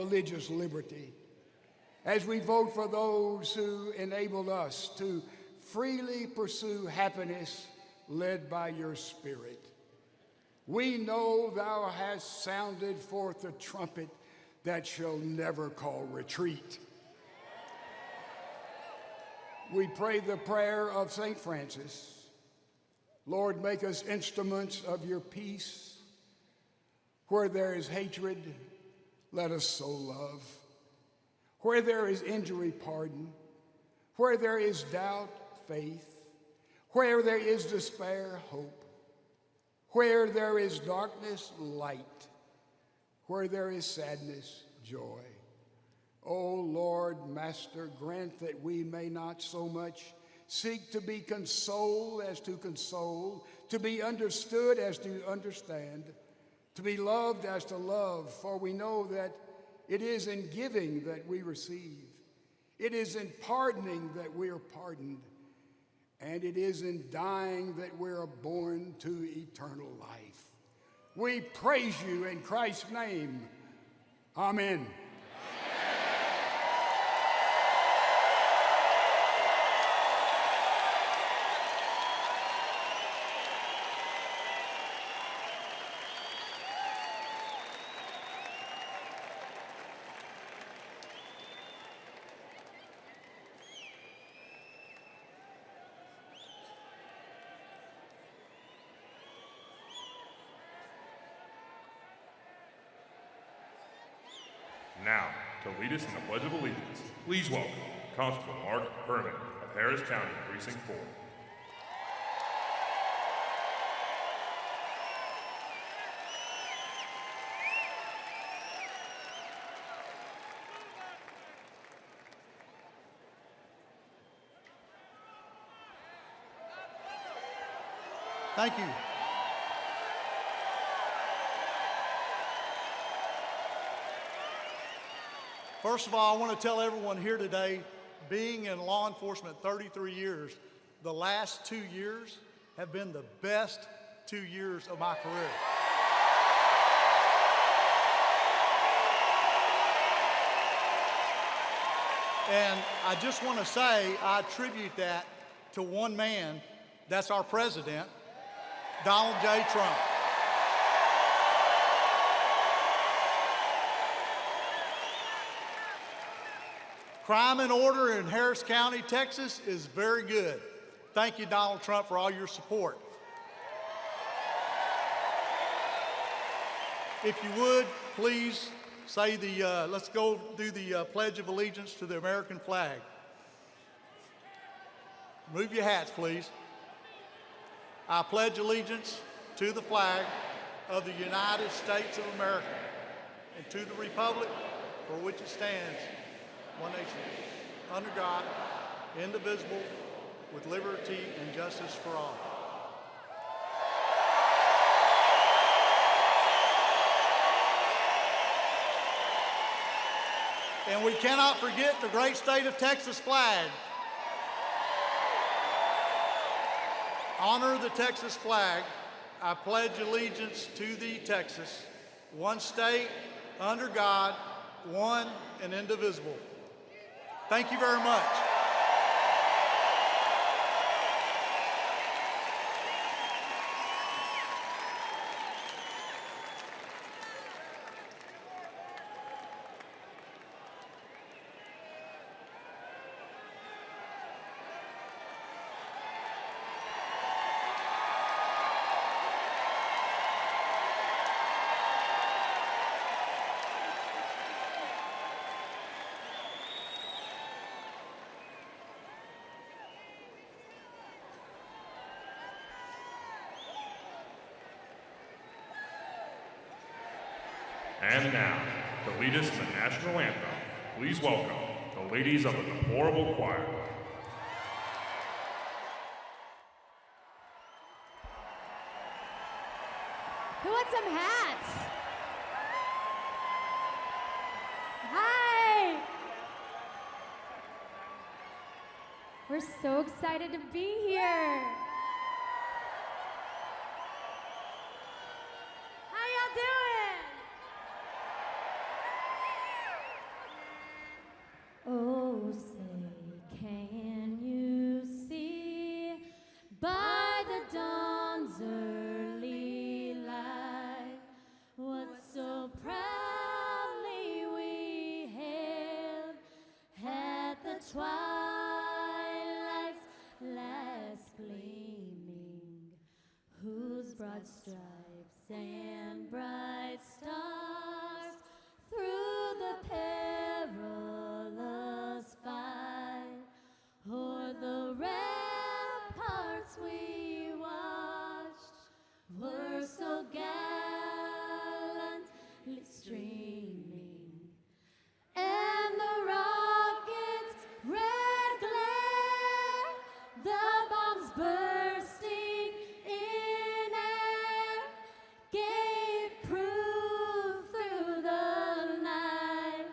religious liberty, as we vote for those who enable us to freely pursue happiness led by your Spirit. We know thou hast sounded forth a trumpet that shall never call retreat. We pray the prayer of St. Francis. Lord, make us instruments of your peace. Where there is hatred, let us sow love. Where there is injury, pardon. Where there is doubt, faith. Where there is despair, hope. Where there is darkness, light. Where there is sadness, joy. O Lord, Master, grant that we may not so much seek to be consoled as to console, to be understood as to understand, to be loved as to love, for we know that it is in giving that we receive. It is in pardoning that we are pardoned. And it is in dying that we are born to eternal life. We praise you in Christ's name. Amen. Now, to lead us in the Pledge of Allegiance, please welcome Constable Mark Herman of Harris County Precinct 4. Thank you. First of all, I want to tell everyone here today, being in law enforcement 33 years, the last 2 years have been the best 2 years of my career. And I just want to say, I attribute that to one man, that's our president, Donald J. Trump. Crime and order in Harris County, Texas is very good. Thank you, Donald Trump, for all your support. If you would, please say let's go do the Pledge of Allegiance to the American flag. Move your hats, please. I pledge allegiance to the flag of the United States of America and to the republic for which it stands, one nation, under God, indivisible, with liberty and justice for all. And we cannot forget the great state of Texas flag. Honor the Texas flag. I pledge allegiance to thee, Texas, one state, under God, one and indivisible. Thank you very much. And now, to lead us in the national anthem, please welcome the ladies of the Deplorable Choir. Who wants some hats? Hi! We're so excited to be here. How y'all doing? twilight's last gleaming, whose broad stripes and bright stars through the perilous fight o'er the ramparts we watched were so gallantly streaming, and the rocket's red glare, the bombs bursting in air, gave proof through the night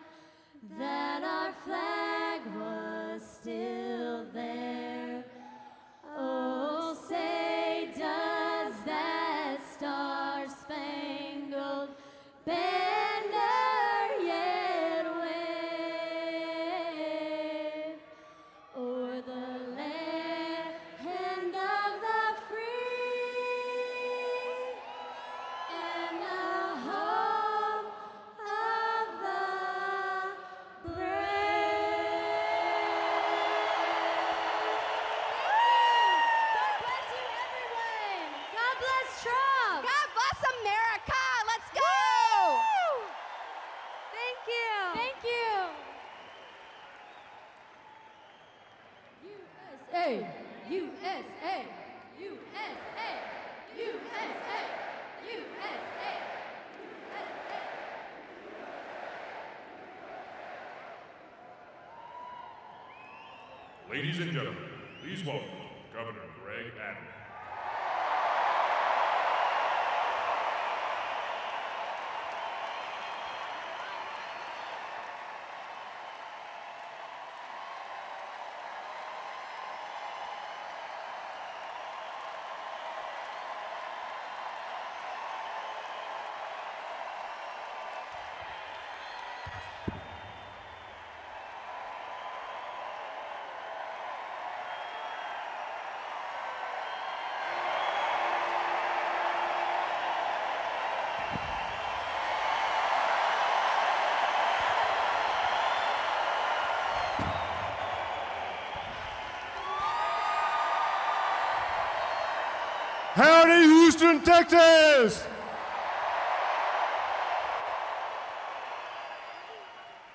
that our flag was still there. Oh, say does that star-spangled banner yet wave o'er the land of the free and the home of the brave. God bless you, everyone. God bless Trump. God bless America. Let's go. Thank you. Thank you. USA, USA, USA, USA, USA. Ladies and gentlemen, please welcome Governor Greg Abbott. Howdy, Houston, Texas!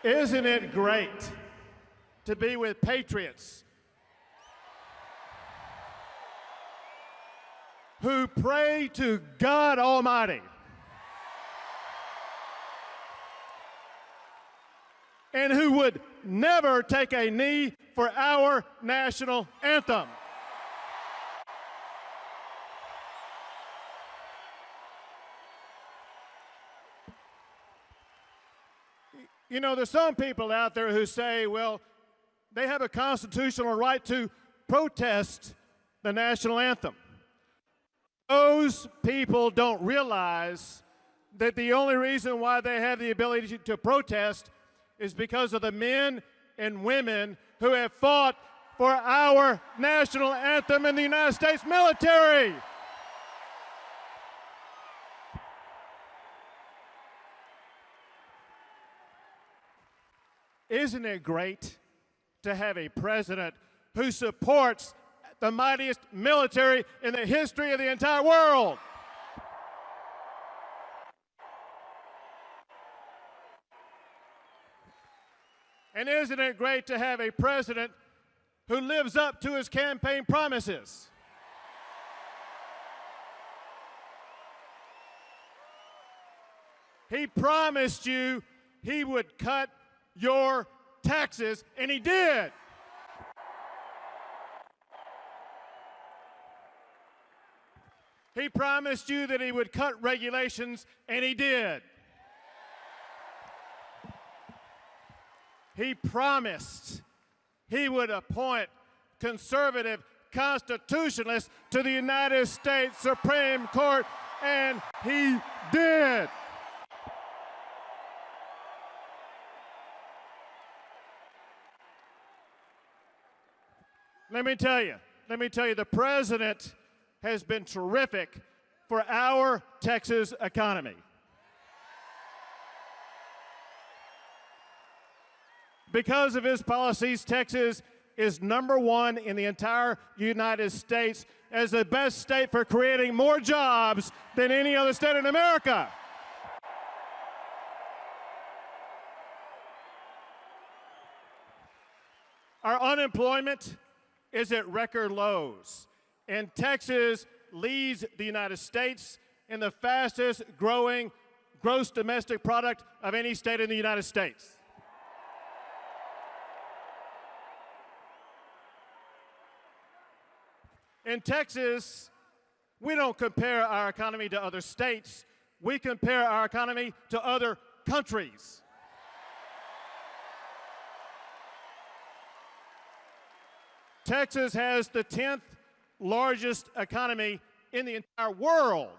Isn't it great to be with patriots who pray to God Almighty and who would never take a knee for our national anthem? You know, there's some people out there who say, well, they have a constitutional right to protest the national anthem. Those people don't realize that the only reason why they have the ability to protest is because of the men and women who have fought for our national anthem in the United States military. Isn't it great to have a president who supports the mightiest military in the history of the entire world? And isn't it great to have a president who lives up to his campaign promises? He promised you he would cut your taxes, and he did. He promised you that he would cut regulations, and he did. He promised he would appoint conservative constitutionalists to the United States Supreme Court, and he did. Let me tell you, the president has been terrific for our Texas economy. Because of his policies, Texas is #1 in the entire United States as the best state for creating more jobs than any other state in America. Our unemployment is at record lows, and Texas leads the United States in the fastest growing gross domestic product of any state in the United States. In Texas, we don't compare our economy to other states. We compare our economy to other countries. Texas has the 10th largest economy in the entire world.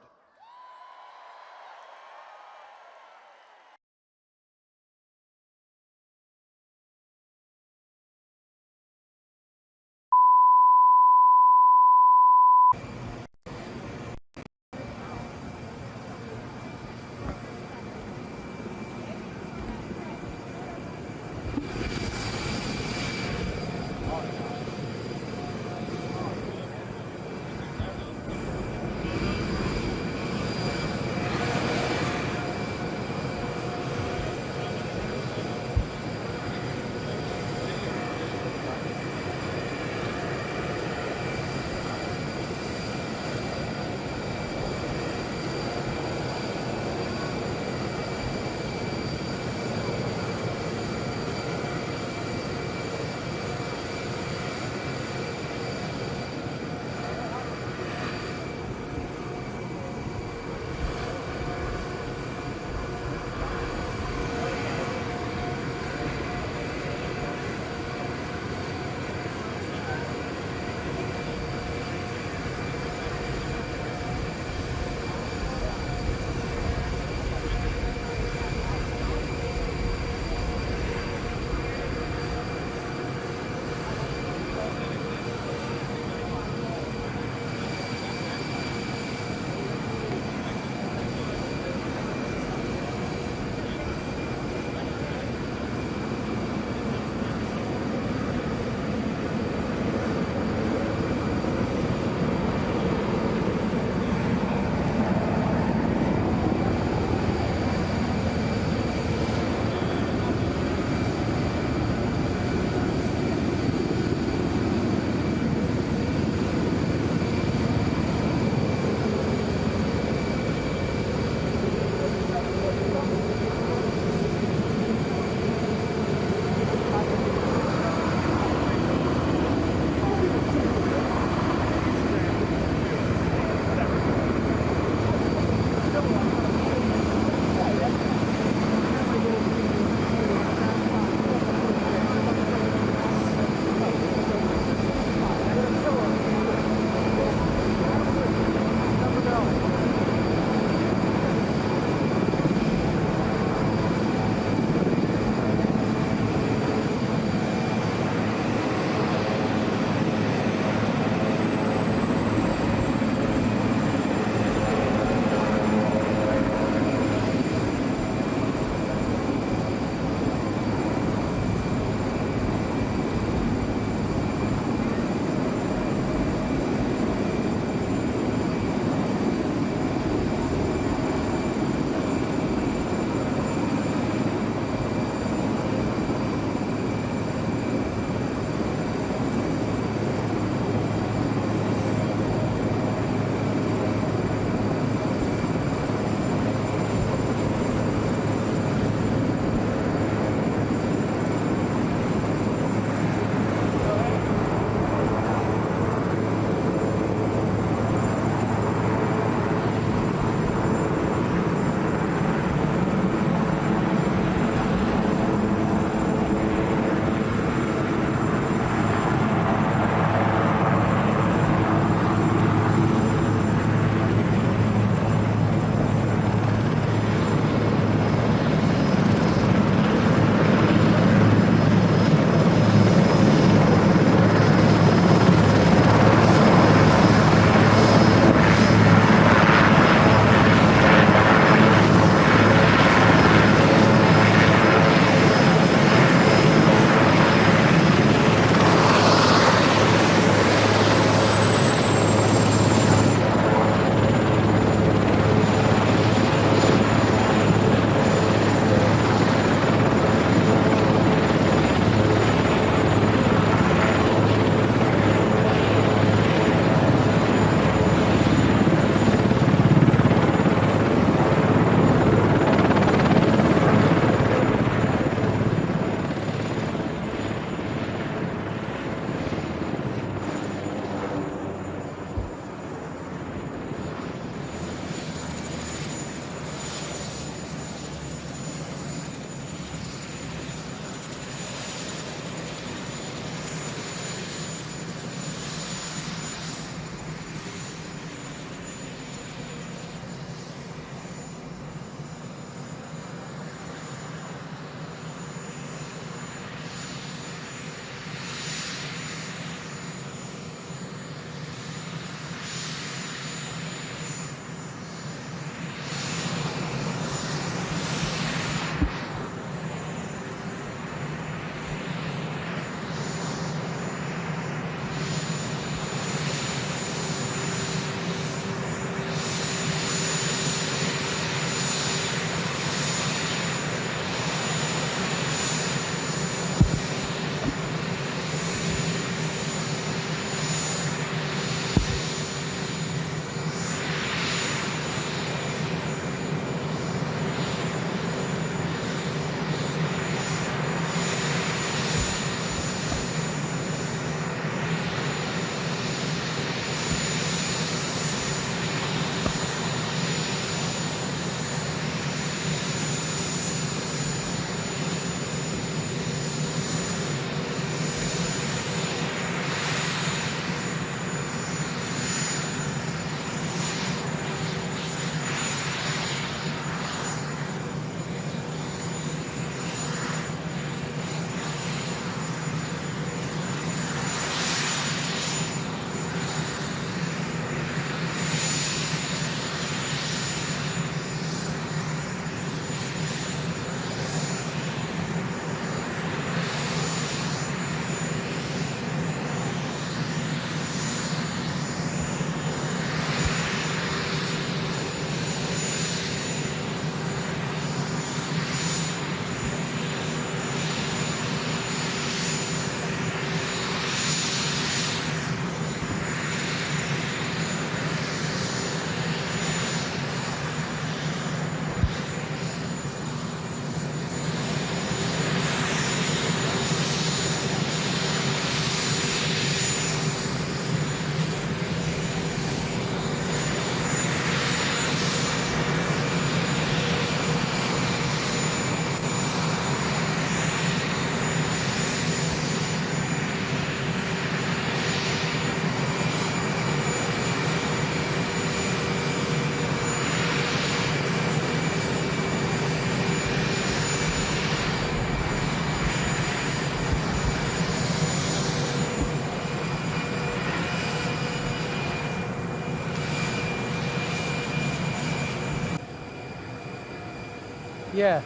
Yeah,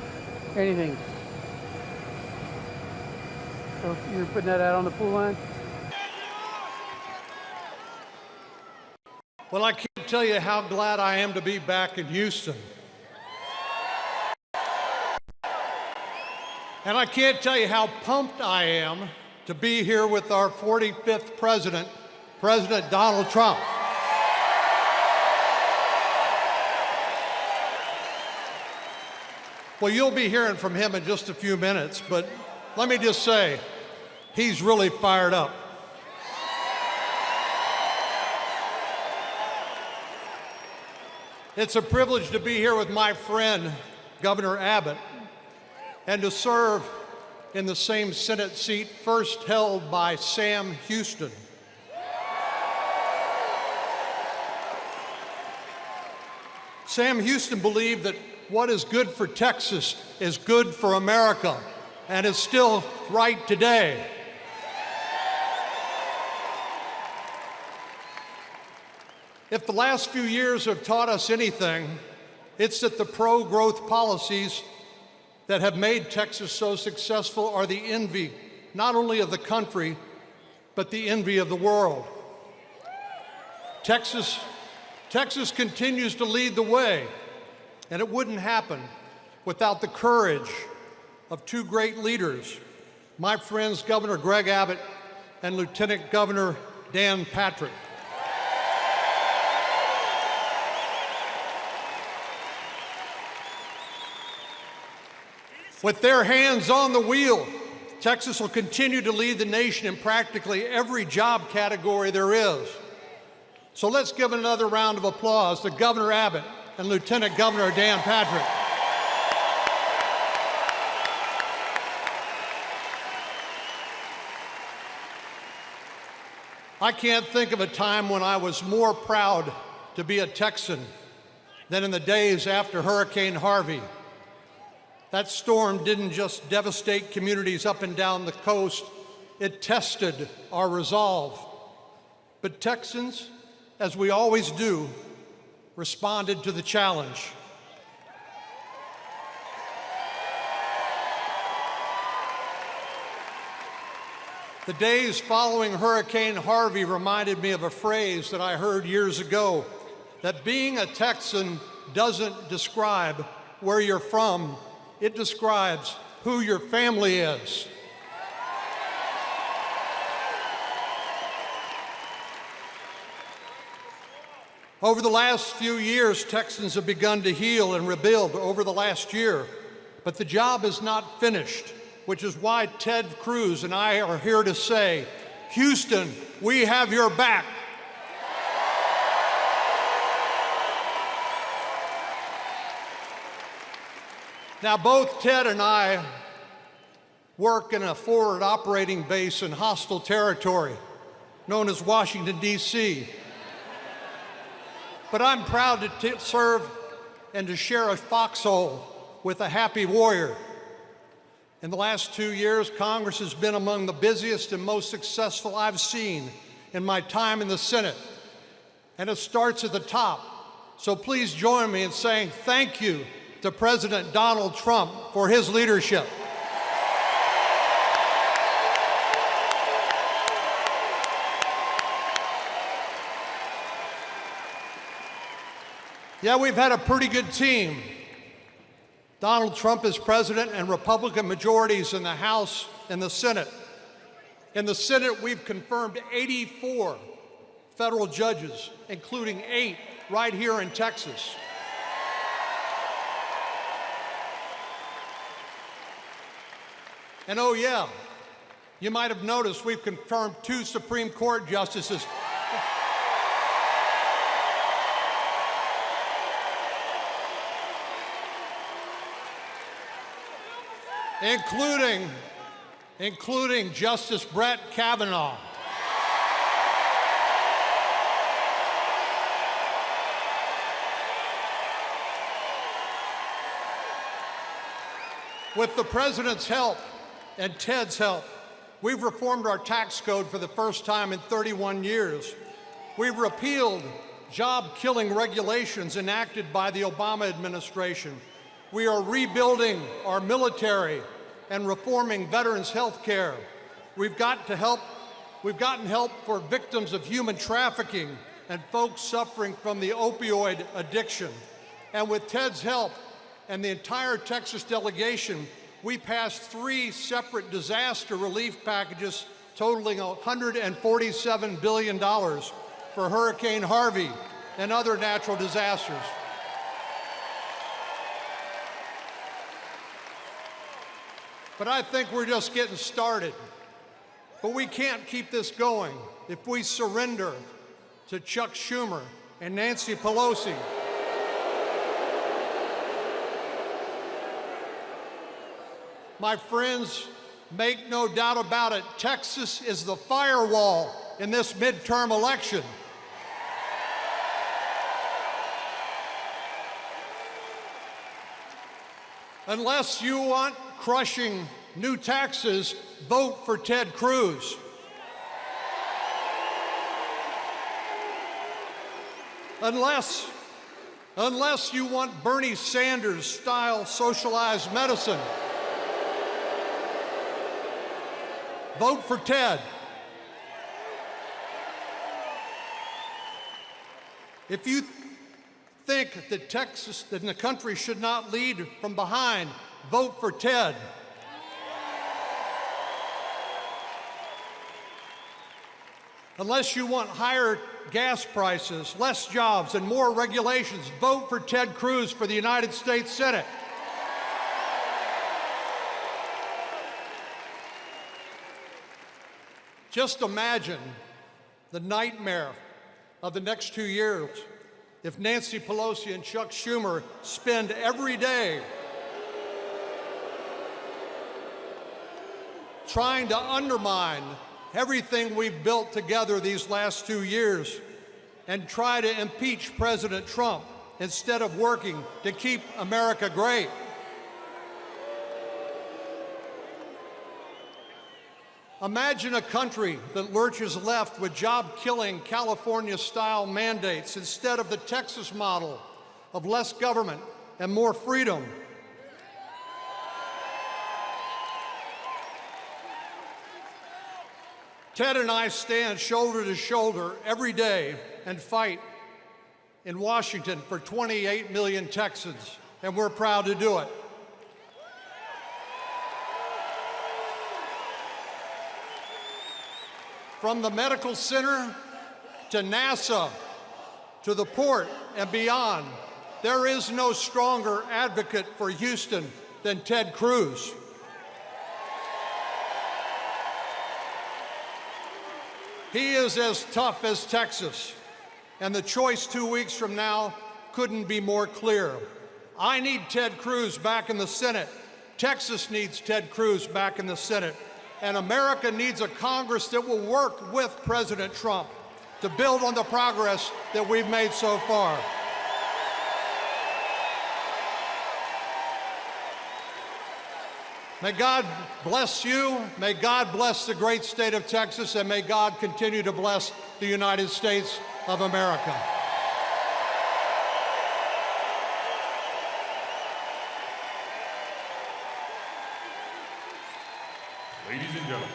anything. So you're putting that out on the pool line? Well, I can't tell you how glad I am to be back in Houston. And I can't tell you how pumped I am to be here with our 45th president, President Donald Trump. Well, you'll be hearing from him in just a few minutes, but let me just say, he's really fired up. It's a privilege to be here with my friend, Governor Abbott, and to serve in the same Senate seat first held by Sam Houston. Sam Houston believed that what is good for Texas is good for America, and is still right today. If the last few years have taught us anything, it's that the pro-growth policies that have made Texas so successful are the envy, not only of the country, but the envy of the world. Texas continues to lead the way, and it wouldn't happen without the courage of two great leaders, my friends Governor Greg Abbott and Lieutenant Governor Dan Patrick. With their hands on the wheel, Texas will continue to lead the nation in practically every job category there is. So let's give another round of applause to Governor Abbott and Lieutenant Governor Dan Patrick. I can't think of a time when I was more proud to be a Texan than in the days after Hurricane Harvey. That storm didn't just devastate communities up and down the coast, it tested our resolve. But Texans, as we always do, responded to the challenge. The days following Hurricane Harvey reminded me of a phrase that I heard years ago, that being a Texan doesn't describe where you're from, it describes who your family is. Over the last few years, Texans have begun to heal and rebuild over the last year, but the job is not finished, which is why Ted Cruz and I are here to say, Houston, we have your back. Now, both Ted and I work in a forward operating base in hostile territory, known as Washington, D.C. But I'm proud to serve and to share a foxhole with a happy warrior. In the last 2 years, Congress has been among the busiest and most successful I've seen in my time in the Senate. And it starts at the top. So please join me in saying thank you to President Donald Trump for his leadership. Yeah, we've had a pretty good team. Donald Trump is president and Republican majorities in the House and the Senate. In the Senate, we've confirmed 84 federal judges, including 8 right here in Texas. And oh yeah, you might have noticed we've confirmed 2 Supreme Court justices. including Justice Brett Kavanaugh. With the President's help and Ted's help, we've reformed our tax code for the first time in 31 years. We've repealed job-killing regulations enacted by the Obama administration. We are rebuilding our military and reforming veterans' health care. We've gotten help for victims of human trafficking and folks suffering from the opioid addiction. And with Ted's help and the entire Texas delegation, we passed 3 separate disaster relief packages totaling $147 billion for Hurricane Harvey and other natural disasters. But I think we're just getting started. But we can't keep this going if we surrender to Chuck Schumer and Nancy Pelosi. My friends, make no doubt about it, Texas is the firewall in this midterm election. Unless you want crushing new taxes, vote for Ted Cruz. Unless you want Bernie Sanders-style socialized medicine, vote for Ted. If you think that Texas, that the country should not lead from behind, vote for Ted. Unless you want higher gas prices, less jobs, and more regulations, vote for Ted Cruz for the United States Senate. Just imagine the nightmare of the next 2 years if Nancy Pelosi and Chuck Schumer spend every day trying to undermine everything we've built together these last 2 years and try to impeach President Trump instead of working to keep America great. Imagine a country that lurches left with job-killing California-style mandates instead of the Texas model of less government and more freedom. Ted and I stand shoulder to shoulder every day and fight in Washington for 28 million Texans, and we're proud to do it. From the medical center to NASA to the port and beyond, there is no stronger advocate for Houston than Ted Cruz. He is as tough as Texas, and the choice 2 weeks from now couldn't be more clear. I need Ted Cruz back in the Senate. Texas needs Ted Cruz back in the Senate. And America needs a Congress that will work with President Trump to build on the progress that we've made so far. May God bless you, may God bless the great state of Texas, and may God continue to bless the United States of America. Ladies and gentlemen,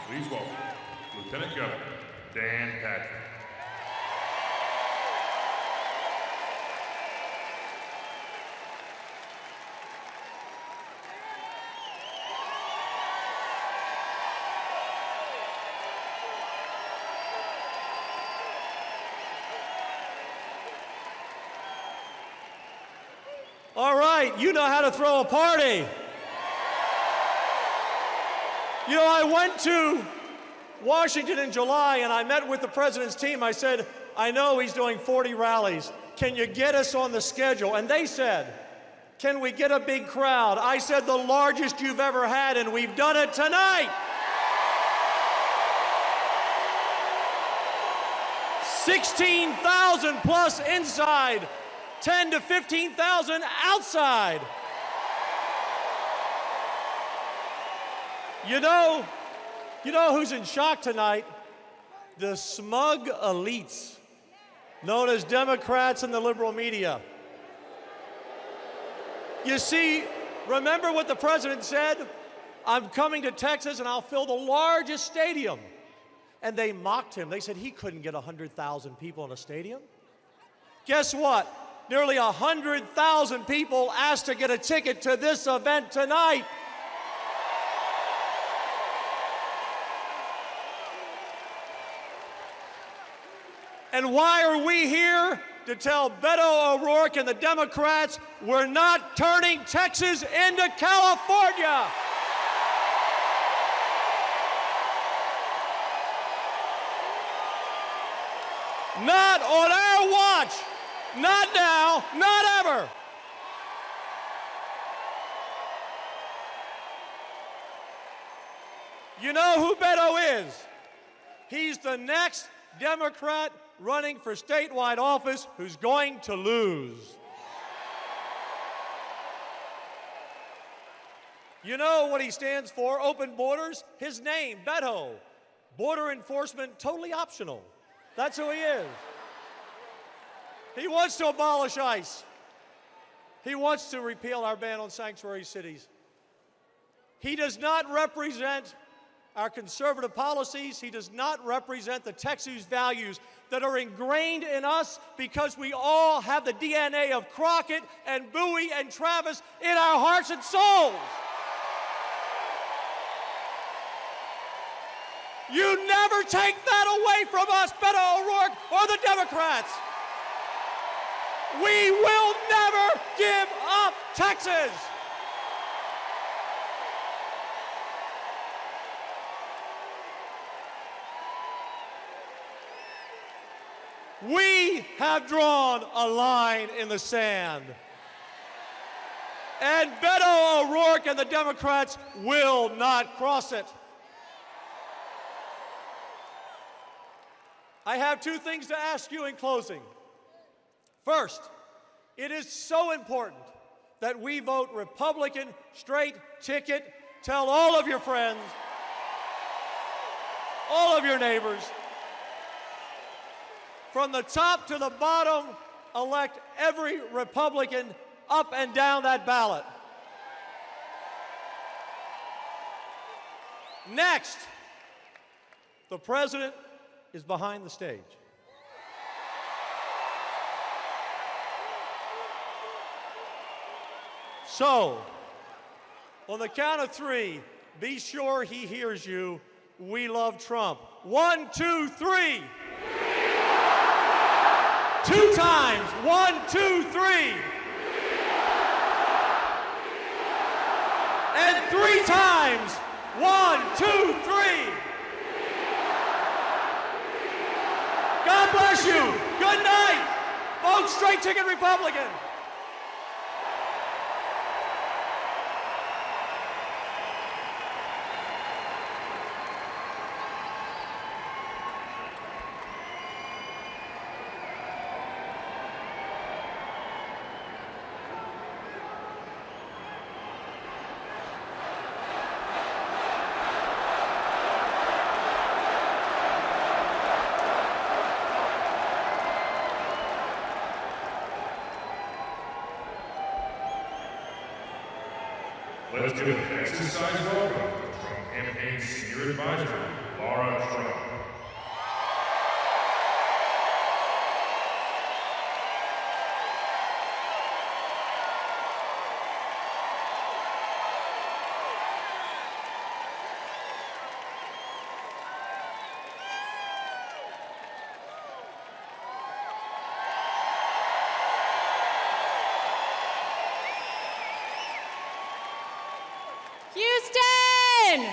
please welcome Lieutenant Governor Dan Patrick. All right, you know how to throw a party. You know, I went to Washington in July and I met with the president's team. I said, I know he's doing 40 rallies. Can you get us on the schedule? And they said, can we get a big crowd? I said, the largest you've ever had, and we've done it tonight. 16,000 plus inside, 10 to 15,000 outside. You know who's in shock tonight? The smug elites, known as Democrats and the liberal media. You see, remember what the president said? I'm coming to Texas and I'll fill the largest stadium. And they mocked him. They said he couldn't get 100,000 people in a stadium. Guess what? Nearly 100,000 people asked to get a ticket to this event tonight. And why are we here? To tell Beto O'Rourke and the Democrats we're not turning Texas into California. Not on our watch. Not now, not ever. You know who Beto is? He's the next Democrat running for statewide office who's going to lose. You know what he stands for? Open borders. His name, Beto. Border enforcement, totally optional. That's who he is. He wants to abolish ICE. He wants to repeal our ban on sanctuary cities. He does not represent our conservative policies. He does not represent the Texas values that are ingrained in us because we all have the DNA of Crockett and Bowie and Travis in our hearts and souls. You never take that away from us, Beto O'Rourke or the Democrats. We will never give up Texas. We have drawn a line in the sand. And Beto O'Rourke and the Democrats will not cross it. I have two things to ask you in closing. First, it is so important that we vote Republican, straight ticket. Tell all of your friends, all of your neighbors, from the top to the bottom, elect every Republican up and down that ballot. Next, the president is behind the stage. So, on the count of three, be sure he hears you. We love Trump. 1, 2, 3. 2 times. 1, 2, 3. And 3 times. 1, 2, 3. God bless you. Good night. Vote straight ticket Republican. Let's give an exercise welcome to the Trump campaign's senior advisor, Laura Trump. Houston!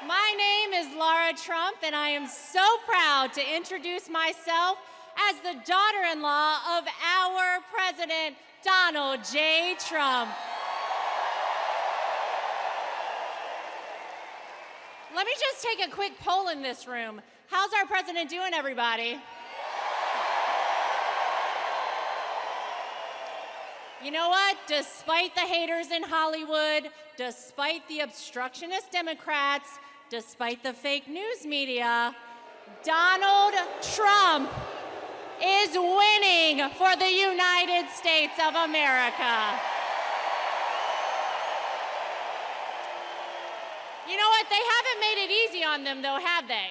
My name is Laura Trump, and I am so proud to introduce myself as the daughter-in-law of our president, Donald J. Trump. Let me just take a quick poll in this room. How's our president doing, everybody? You know what? Despite the haters in Hollywood, despite the obstructionist Democrats, despite the fake news media, Donald Trump is winning for the United States of America. You know what? They haven't made it easy on them, though, have they?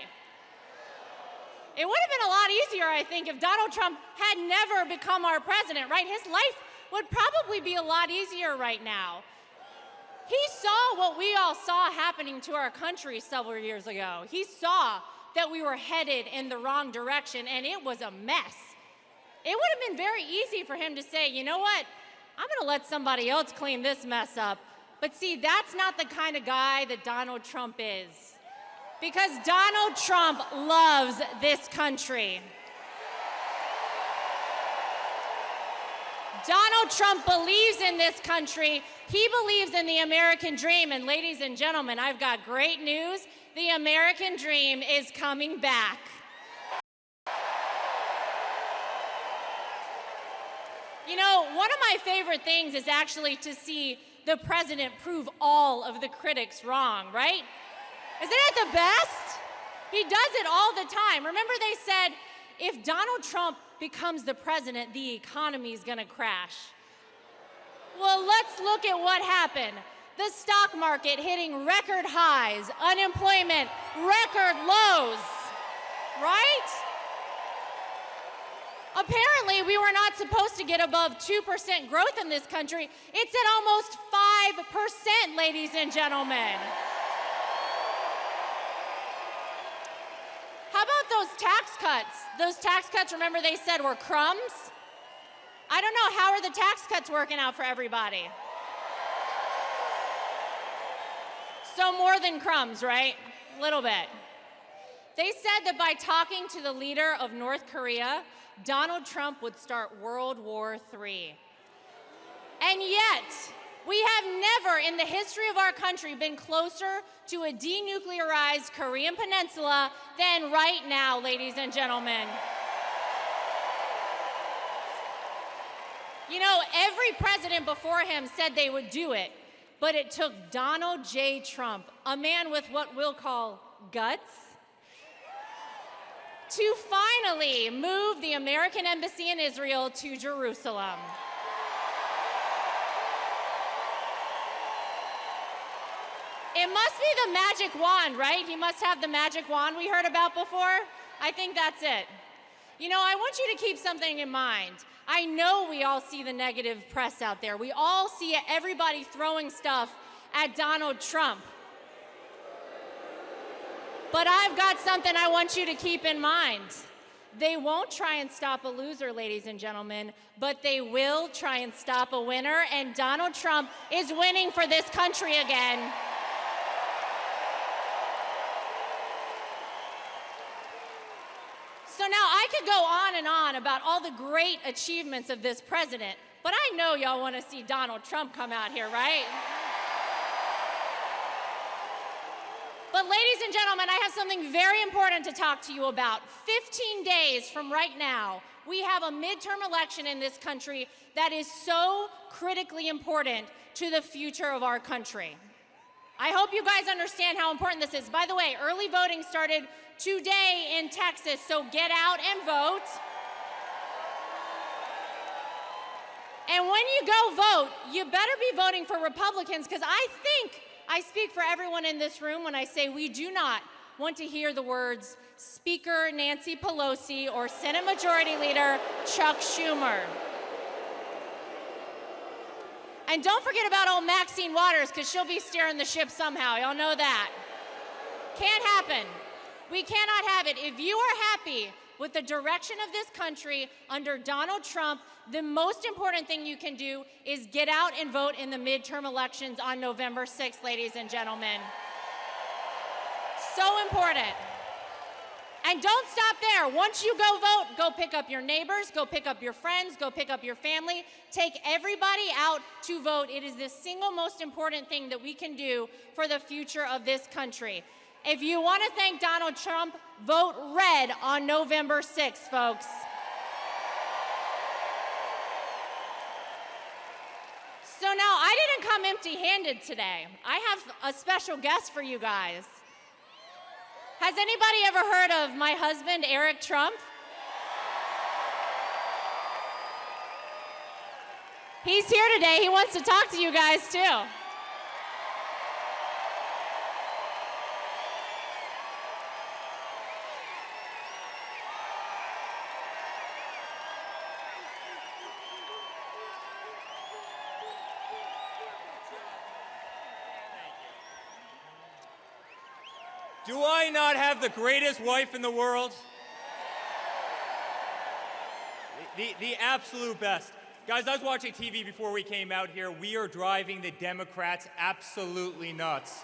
It would have been a lot easier, I think, if Donald Trump had never become our president, right? His life would probably be a lot easier right now. He saw what we all saw happening to our country several years ago. He saw that we were headed in the wrong direction, and it was a mess. It would have been very easy for him to say, you know what? I'm going to let somebody else clean this mess up. But see, that's not the kind of guy that Donald Trump is. Because Donald Trump loves this country. Donald Trump believes in this country. He believes in the American dream. And ladies and gentlemen, I've got great news. The American dream is coming back. You know, one of my favorite things is actually to see the president prove all of the critics wrong, right? Isn't it the best? He does it all the time. Remember they said, if Donald Trump becomes the president, the economy is gonna crash. Well, let's look at what happened. The stock market hitting record highs, unemployment, record lows, right? Apparently, we were not supposed to get above 2% growth in this country. It's at almost 5%, ladies and gentlemen. How about those tax cuts? Those tax cuts, remember they said were crumbs? I don't know, how are the tax cuts working out for everybody? So more than crumbs, right? A little bit. They said that by talking to the leader of North Korea, Donald Trump would start World War III. And yet, we have never in the history of our country been closer to a denuclearized Korean peninsula than right now, ladies and gentlemen. You know, every president before him said they would do it, but it took Donald J. Trump, a man with what we'll call guts, to finally move the American embassy in Israel to Jerusalem. It must be the magic wand, right? He must have the magic wand we heard about before. I think that's it. You know, I want you to keep something in mind. I know we all see the negative press out there. We all see everybody throwing stuff at Donald Trump. But I've got something I want you to keep in mind. They won't try and stop a loser, ladies and gentlemen, but they will try and stop a winner, and Donald Trump is winning for this country again. So now I could go on and on about all the great achievements of this president, but I know y'all want to see Donald Trump come out here, right? But ladies and gentlemen, I have something very important to talk to you about. 15 days from right now, we have a midterm election in this country that is so critically important to the future of our country. I hope you guys understand how important this is. By the way, early voting started today in Texas, so get out and vote. And when you go vote, you better be voting for Republicans, because I think I speak for everyone in this room when I say we do not want to hear the words Speaker Nancy Pelosi or Senate Majority Leader Chuck Schumer. And don't forget about old Maxine Waters, because she'll be steering the ship somehow. Y'all know that. Can't happen. We cannot have it. If you are happy with the direction of this country under Donald Trump, the most important thing you can do is get out and vote in the midterm elections on November 6th, ladies and gentlemen. So important. And don't stop there. Once you go vote, go pick up your neighbors, go pick up your friends, go pick up your family. Take everybody out to vote. It is the single most important thing that we can do for the future of this country. If you want to thank Donald Trump, vote red on November 6th, folks. So now, I didn't come empty-handed today. I have a special guest for you guys. Has anybody ever heard of my husband, Eric Trump? He's here today. He wants to talk to you guys too. Do I not have the greatest wife in the world? The absolute best. Guys, I was watching TV before we came out here. We are driving the Democrats absolutely nuts.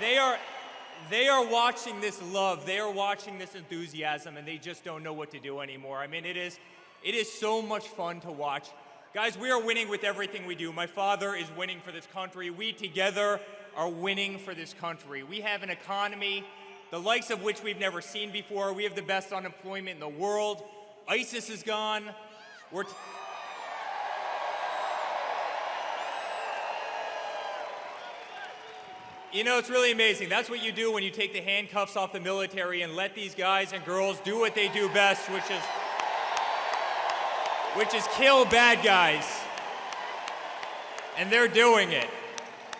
They are watching this love, they are watching this enthusiasm, and they just don't know what to do anymore. I mean, it is so much fun to watch. Guys, we are winning with everything we do. My father is winning for this country. We together are winning for this country. We have an economy, the likes of which we've never seen before. We have the best unemployment in the world. ISIS is gone. You know, it's really amazing. That's what you do when you take the handcuffs off the military and let these guys and girls do what they do best, which is kill bad guys. And they're doing it.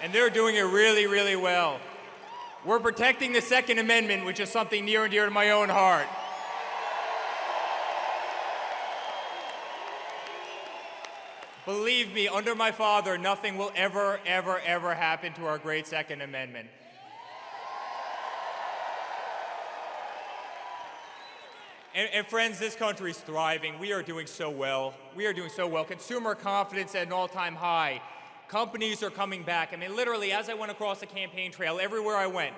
And they're doing it really, really well. We're protecting the Second Amendment, which is something near and dear to my own heart. Believe me, under my father, nothing will ever, ever, ever happen to our great Second Amendment. And friends, this country is thriving. We are doing so well. We are doing so well. Consumer confidence at an all-time high. Companies are coming back. I mean, literally, as I went across the campaign trail, everywhere I went,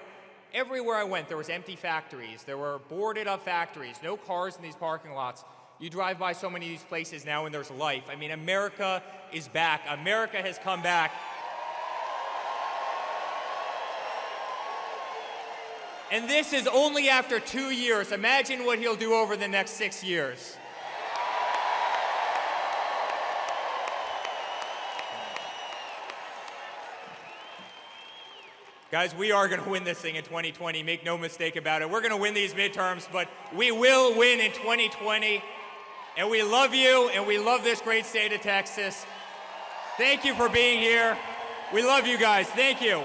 there was empty factories. There were boarded up factories, no cars in these parking lots. You drive by so many of these places now and there's life. I mean, America is back. America has come back. And this is only after 2 years. Imagine what he'll do over the next 6 years. Guys, we are going to win this thing in 2020. Make no mistake about it. We're going to win these midterms, but we will win in 2020. And we love you, and we love this great state of Texas. Thank you for being here. We love you guys. Thank you.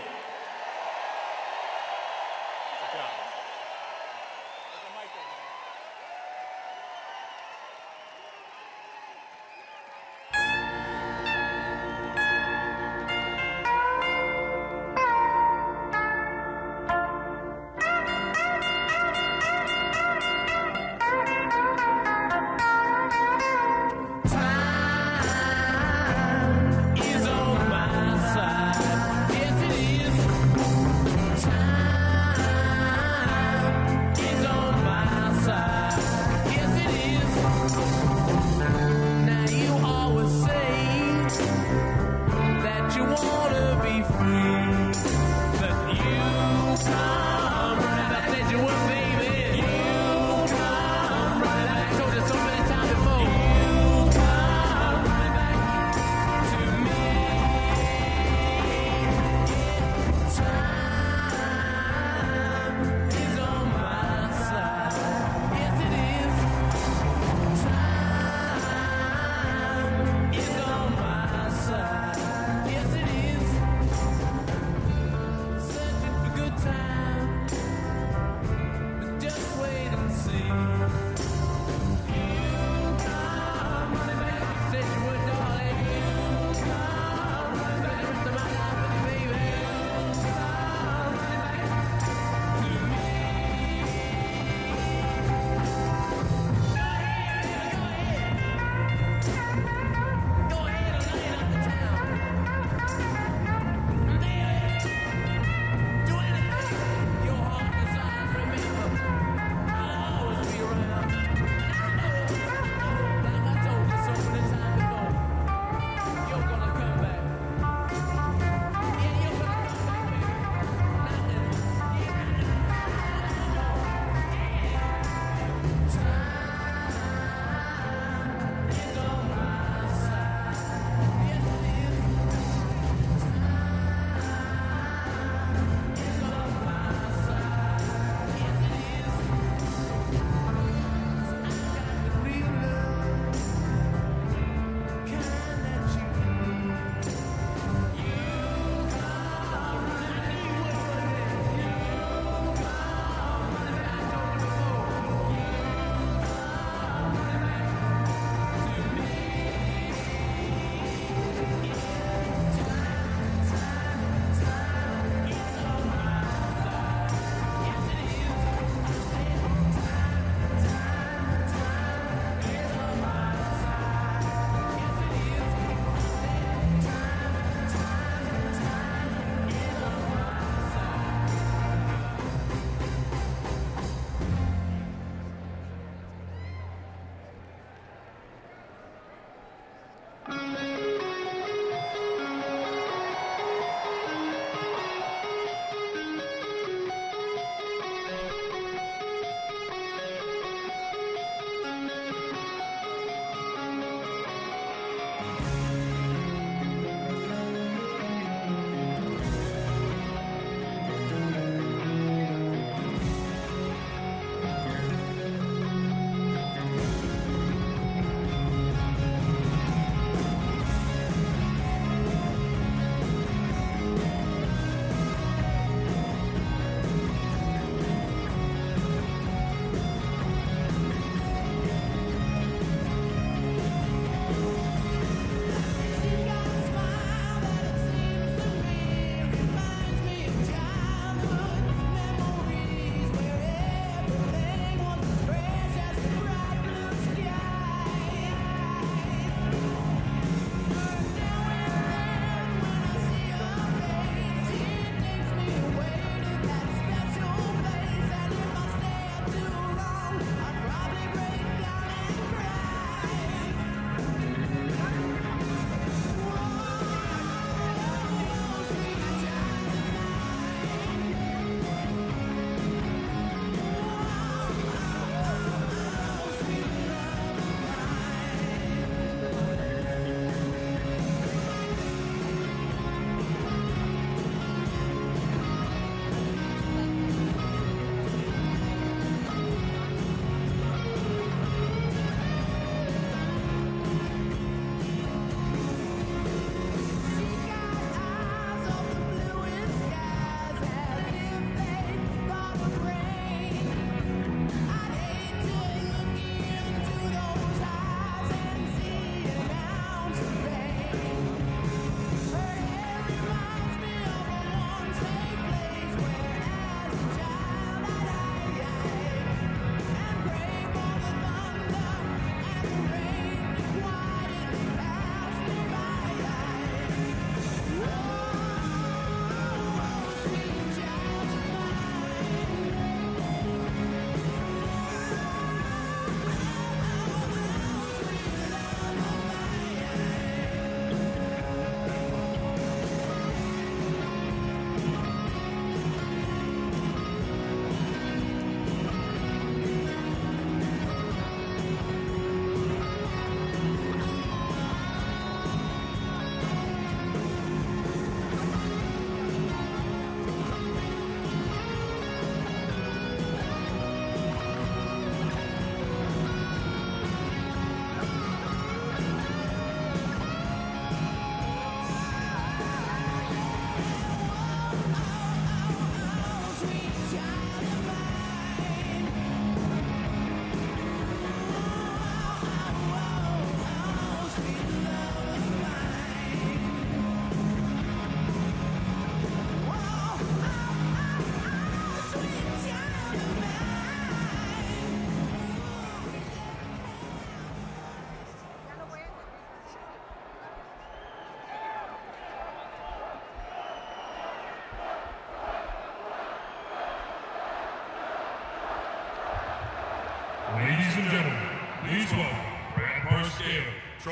Is on my side. Yes, it is.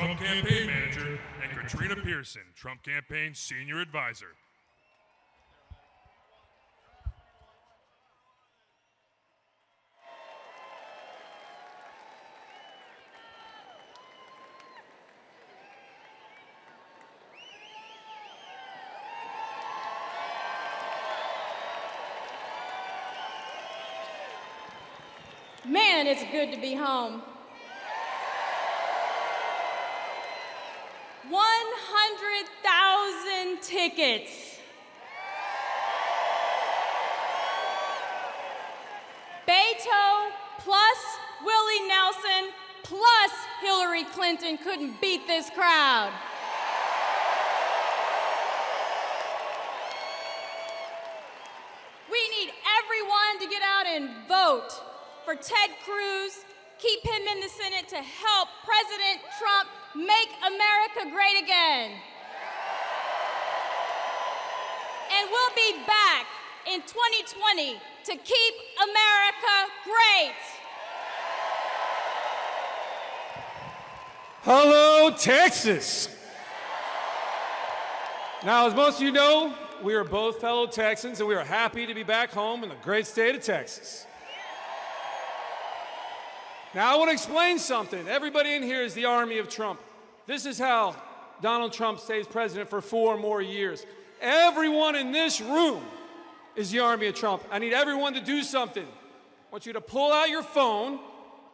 Trump Campaign Manager, and Katrina Pearson, Trump Campaign Senior Advisor. Man, it's good to be home. 100,000 tickets. Beto plus Willie Nelson plus Hillary Clinton couldn't beat this crowd. We need everyone to get out and vote for Ted Cruz, keep him in the Senate to help President Trump make America great again. And we'll be back in 2020 to keep America great. Hello, Texas. Now, as most of you know, we are both fellow Texans, and we are happy to be back home in the great state of Texas. Now, I want to explain something. Everybody in here is the army of Trump. This is how Donald Trump stays president for 4 more years. Everyone in this room is the army of Trump. I need everyone to do something. I want you to pull out your phone,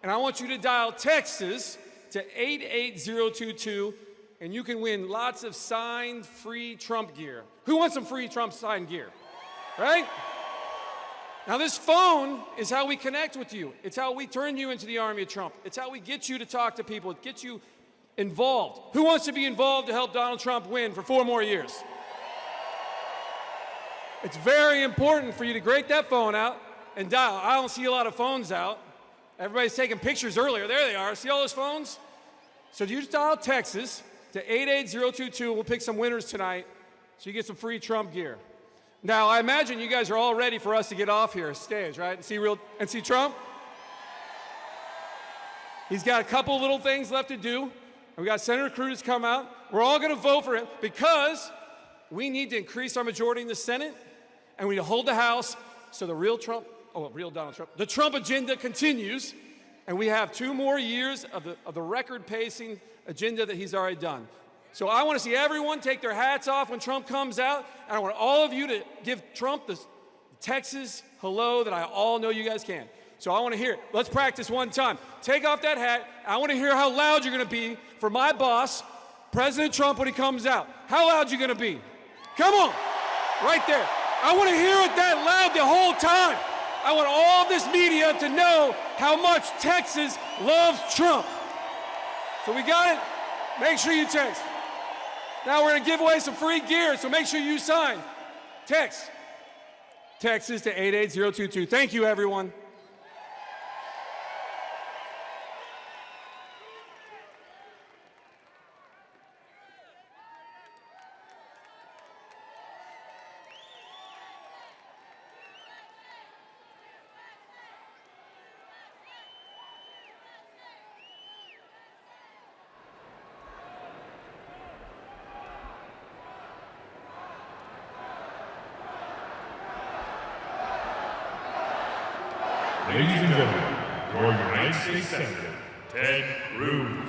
and I want you to dial Texas to 88022, and you can win lots of signed free Trump gear. Who wants some free Trump signed gear? Right? Now, this phone is how we connect with you. It's how we turn you into the army of Trump. It's how we get you to talk to people, get you involved. Who wants to be involved to help Donald Trump win for 4 more years? It's very important for you to break that phone out and dial. I don't see a lot of phones out. Everybody's taking pictures earlier. There they are. See all those phones? So you just dial Texas to 88022. We'll pick some winners tonight so you get some free Trump gear. Now, I imagine you guys are all ready for us to get off here stage, right? And see Trump? He's got a couple little things left to do. And we got Senator Cruz come out. We're all going to vote for him because we need to increase our majority in the Senate, and we need to hold the House so the real Donald Trump, the Trump agenda continues, and we have 2 more years of the record-pacing agenda that he's already done. So I want to see everyone take their hats off when Trump comes out, and I want all of you to give Trump the Texas hello that I all know you guys can. So I want to hear it. Let's practice one time. Take off that hat. I want to hear how loud you're going to be for my boss, President Trump, when he comes out. How loud you going to be? Come on. Right there. I want to hear it that loud the whole time. I want all of this media to know how much Texas loves Trump. So we got it? Make sure you text. Now we're going to give away some free gear, so make sure you sign. Text. Texas to 88022. Thank you, everyone. Ladies and gentlemen, your United States Senator, Ted Cruz.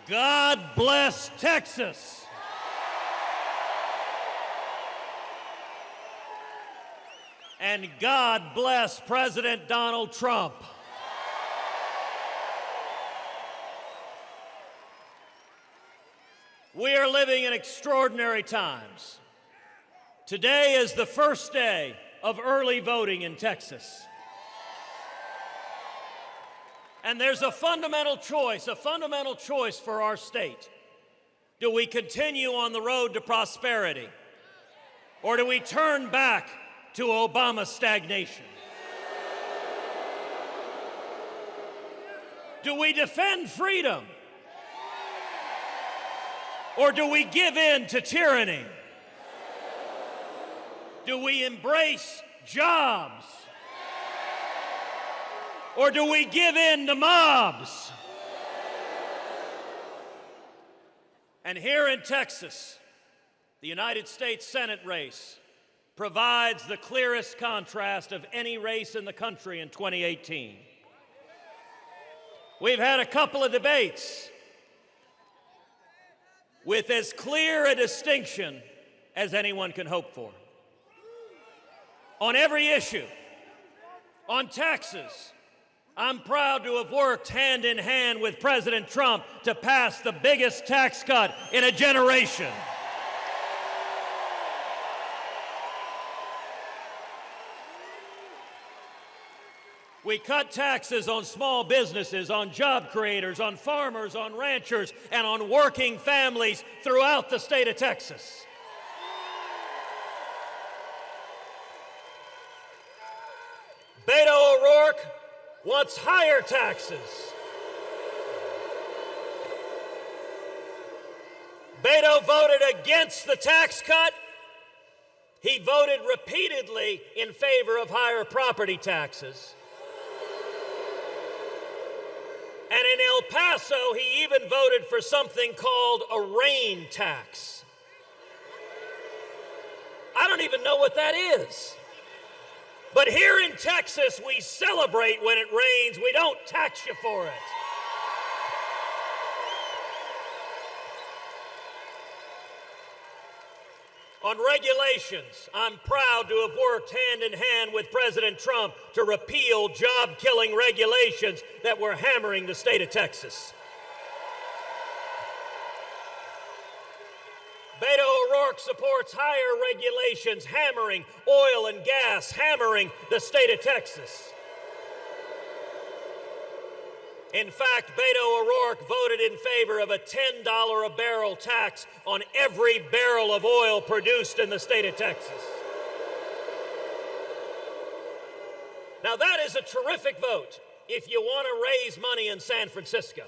God bless Texas. And God bless President Donald Trump. We are living in extraordinary times. Today is the first day of early voting in Texas. And there's a fundamental choice for our state. Do we continue on the road to prosperity? Or do we turn back to Obama stagnation? Do we defend freedom? Or do we give in to tyranny? Do we embrace jobs? Or do we give in to mobs? And here in Texas, the United States Senate race provides the clearest contrast of any race in the country in 2018. We've had a couple of debates with as clear a distinction as anyone can hope for. On every issue, on taxes, I'm proud to have worked hand in hand with President Trump to pass the biggest tax cut in a generation. We cut taxes on small businesses, on job creators, on farmers, on ranchers, and on working families throughout the state of Texas. Beto O'Rourke wants higher taxes. Beto voted against the tax cut. He voted repeatedly in favor of higher property taxes. And in El Paso, he even voted for something called a rain tax. I don't even know what that is. But here in Texas, we celebrate when it rains. We don't tax you for it. On regulations, I'm proud to have worked hand in hand with President Trump to repeal job-killing regulations that were hammering the state of Texas. Beto O'Rourke supports higher regulations hammering oil and gas, hammering the state of Texas. In fact, Beto O'Rourke voted in favor of a $10 a barrel tax on every barrel of oil produced in the state of Texas. Now that is a terrific vote if you want to raise money in San Francisco.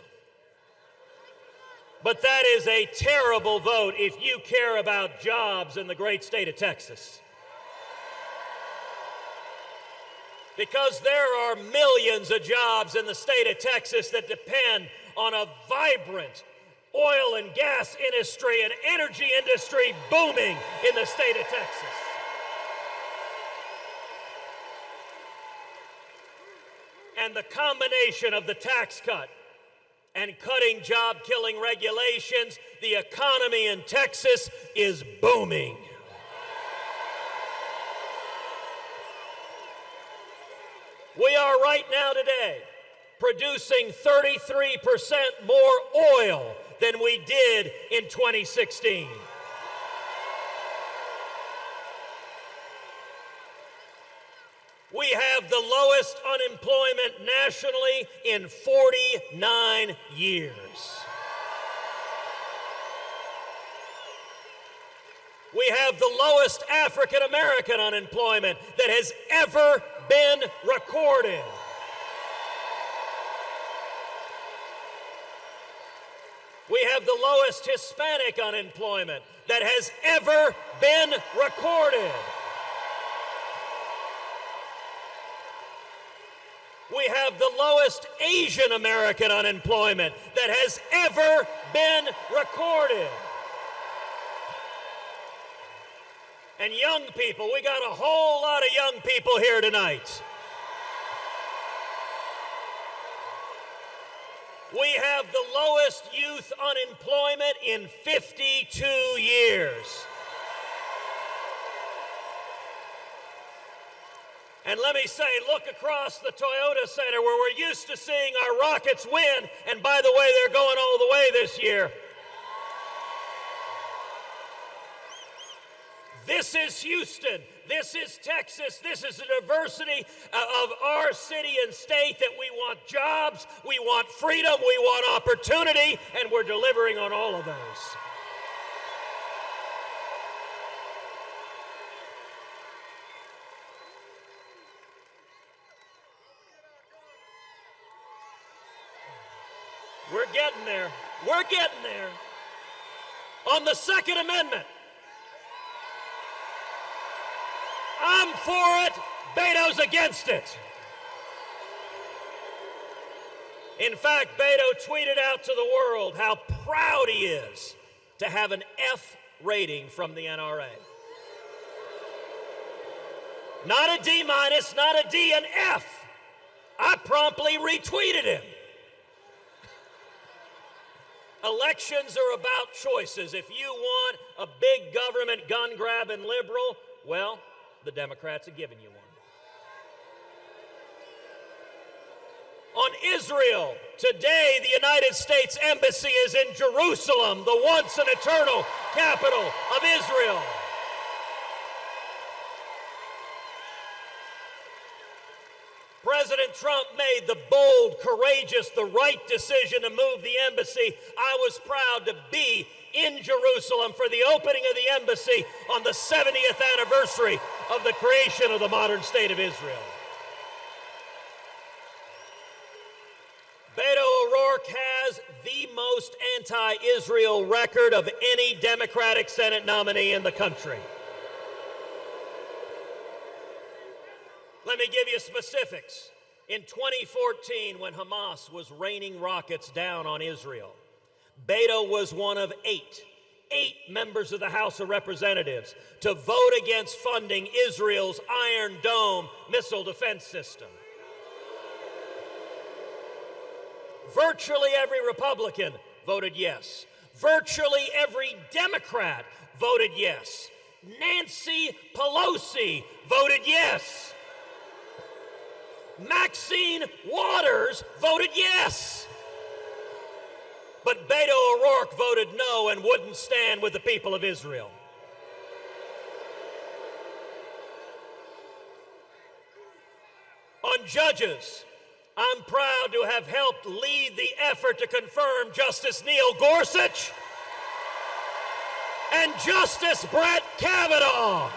But that is a terrible vote if you care about jobs in the great state of Texas. Because there are millions of jobs in the state of Texas that depend on a vibrant oil and gas industry and energy industry booming in the state of Texas. And the combination of the tax cut and cutting job-killing regulations, the economy in Texas is booming. We are right now today producing 33% more oil than we did in 2016. We have the lowest unemployment nationally in 49 years. We have the lowest African American unemployment that has ever been recorded. We have the lowest Hispanic unemployment that has ever been recorded. We have the lowest Asian American unemployment that has ever been recorded. And young people, we got a whole lot of young people here tonight. We have the lowest youth unemployment in 52 years. And let me say, look across the Toyota Center where we're used to seeing our Rockets win, and by the way, they're going all the way this year. This is Houston. This is Texas. This is the diversity of our city and state that we want jobs, we want freedom, we want opportunity, and we're delivering on all of those. We're getting there. We're getting there. On the Second Amendment, I'm for it, Beto's against it. In fact, Beto tweeted out to the world how proud he is to have an F rating from the NRA. Not a D minus, not a D, an F. I promptly retweeted him. Elections are about choices. If you want a big government gun-grabbing liberal, well, the Democrats have given you one. On Israel, today the United States Embassy is in Jerusalem, the once and eternal capital of Israel. President Trump made the bold, courageous, the right decision to move the embassy. I was proud to be in Jerusalem for the opening of the embassy on the 70th anniversary of the creation of the modern state of Israel. Beto O'Rourke has the most anti-Israel record of any Democratic Senate nominee in the country. Let me give you specifics. In 2014, when Hamas was raining rockets down on Israel, Beto was one of eight members of the House of Representatives to vote against funding Israel's Iron Dome missile defense system. Virtually every Republican voted yes. Virtually every Democrat voted yes. Nancy Pelosi voted yes. Maxine Waters voted yes. But Beto O'Rourke voted no and wouldn't stand with the people of Israel. On judges, I'm proud to have helped lead the effort to confirm Justice Neil Gorsuch and Justice Brett Kavanaugh.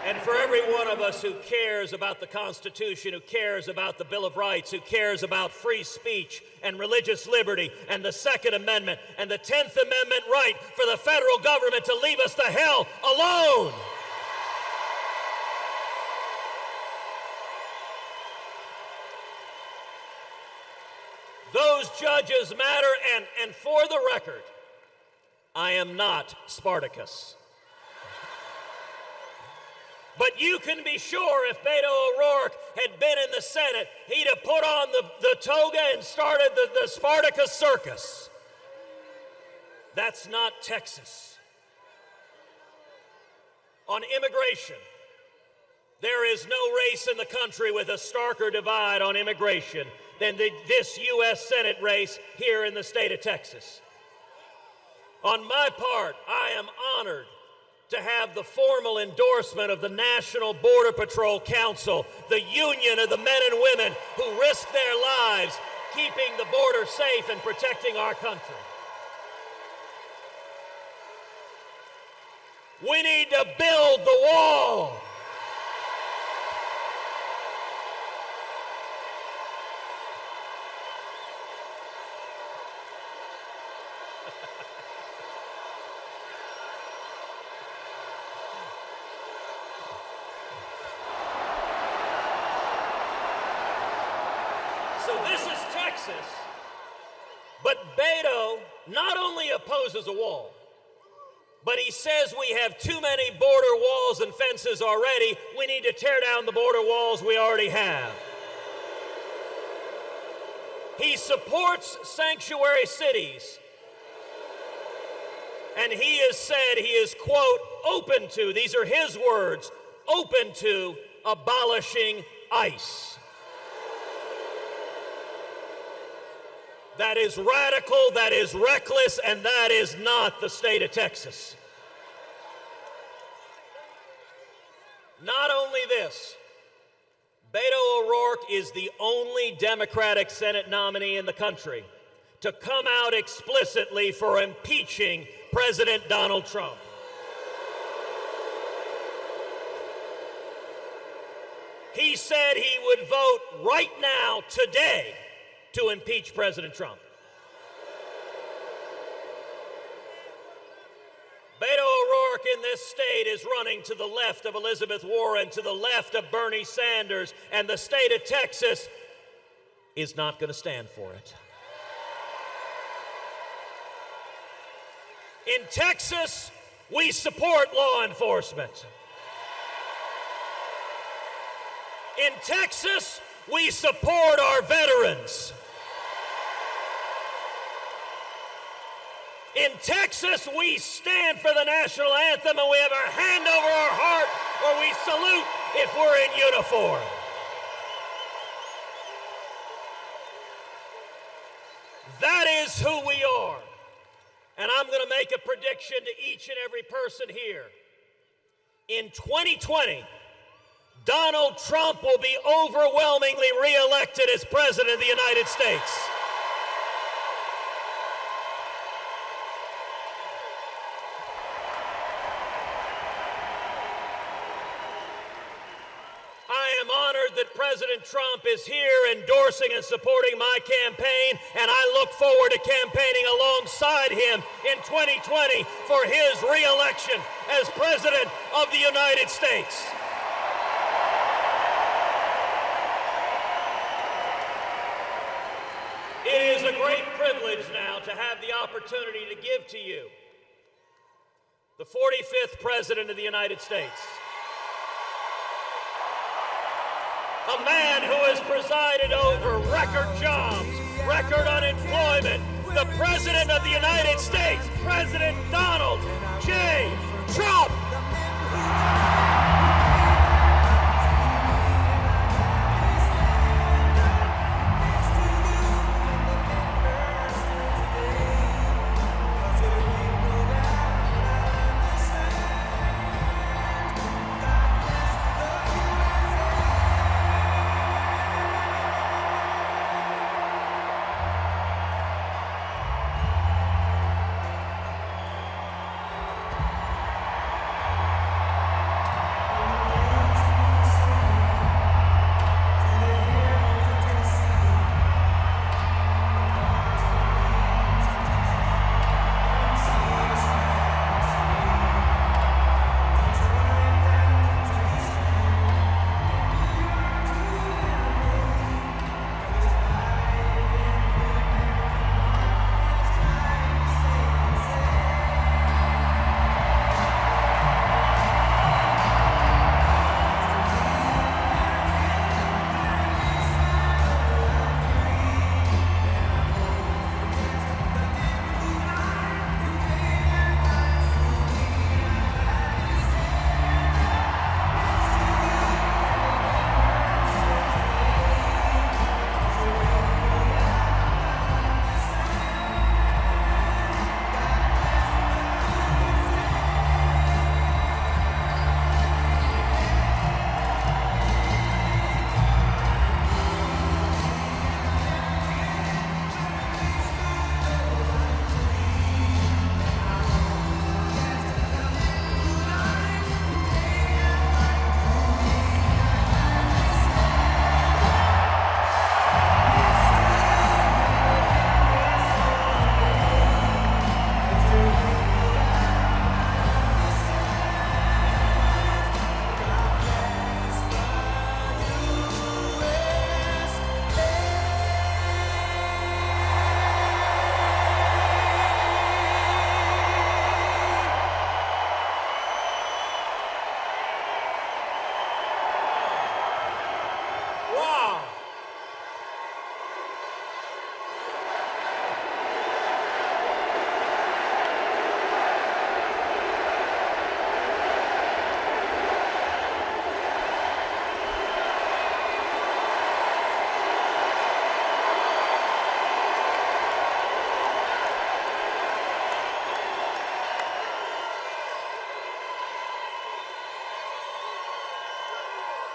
And for every one of us who cares about the Constitution, who cares about the Bill of Rights, who cares about free speech and religious liberty and the Second Amendment and the 10th Amendment right for the federal government to leave us the hell alone. Those judges matter, and for the record, I am not Spartacus. But you can be sure if Beto O'Rourke had been in the Senate, he'd have put on the toga and started the Spartacus circus. That's not Texas. On immigration, there is no race in the country with a starker divide on immigration than this U.S. Senate race here in the state of Texas. On my part, I am honored to have the formal endorsement of the National Border Patrol Council, the union of the men and women who risk their lives keeping the border safe and protecting our country. We need to build the wall. So this is Texas, but Beto not only opposes a wall, but he says we have too many border walls and fences already. We need to tear down the border walls we already have. He supports sanctuary cities. And he has said he is, quote, open to, these are his words, open to abolishing ICE. That is radical, that is reckless, and that is not the state of Texas. Not only this, Beto O'Rourke is the only Democratic Senate nominee in the country to come out explicitly for impeaching President Donald Trump. He said he would vote right now, today, to impeach President Trump. Beto O'Rourke in this state is running to the left of Elizabeth Warren, to the left of Bernie Sanders, and the state of Texas is not going to stand for it. In Texas, we support law enforcement. In Texas, we support our veterans. In Texas, we stand for the national anthem and we have our hand over our heart or we salute if we're in uniform. That is who we are. And I'm going to make a prediction to each and every person here. In 2020, Donald Trump will be overwhelmingly reelected as President of the United States. I am honored that President Trump is here endorsing and supporting my campaign, and I look forward to campaigning alongside him in 2020 for his re-election as President of the United States. It is a great privilege now to have the opportunity to give to you the 45th President of the United States. A man who has presided over record jobs, record unemployment, the President of the United States, President Donald J. Trump.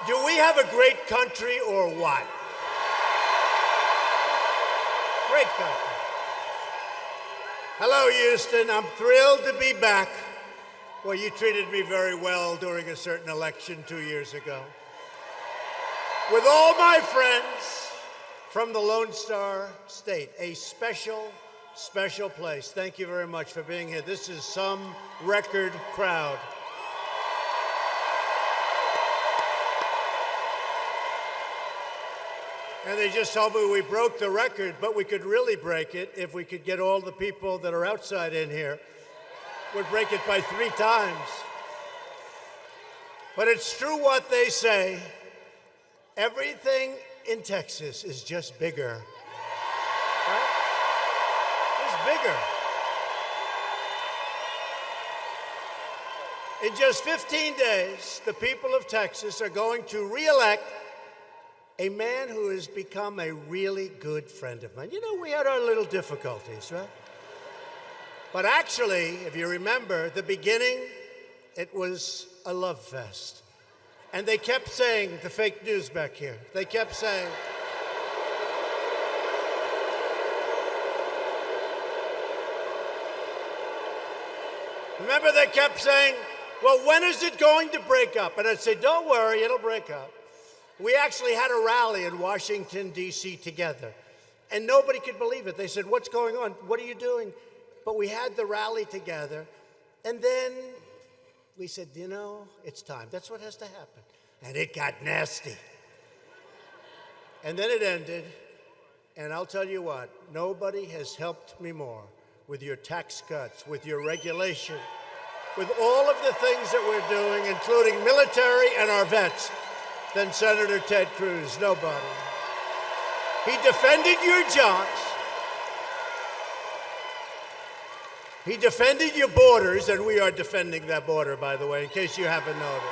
Do we have a great country or what? Great country. Hello, Houston. I'm thrilled to be back. Well, you treated me very well during a certain election 2 years ago. With all my friends from the Lone Star State, a special, special place. Thank you very much for being here. This is some record crowd. And they just told me we broke the record, but we could really break it if we could get all the people that are outside in here. We'd break it by 3 times. But it's true what they say. Everything in Texas is just bigger. Right? It's bigger. In just 15 days, the people of Texas are going to re-elect a man who has become a really good friend of mine. You know, we had our little difficulties, right? But actually, if you remember, the beginning, it was a love fest. And they kept saying, the fake news back here, they kept saying, remember they kept saying, well, when is it going to break up? And I'd say, don't worry, it'll break up. We actually had a rally in Washington, D.C. together, and nobody could believe it. They said, what's going on? What are you doing? But we had the rally together, and then we said, you know, it's time. That's what has to happen. And it got nasty. And then it ended, and I'll tell you what, nobody has helped me more with your tax cuts, with your regulation, with all of the things that we're doing, including military and our vets, than Senator Ted Cruz. Nobody. He defended your jobs. He defended your borders, and we are defending that border, by the way, in case you haven't noticed.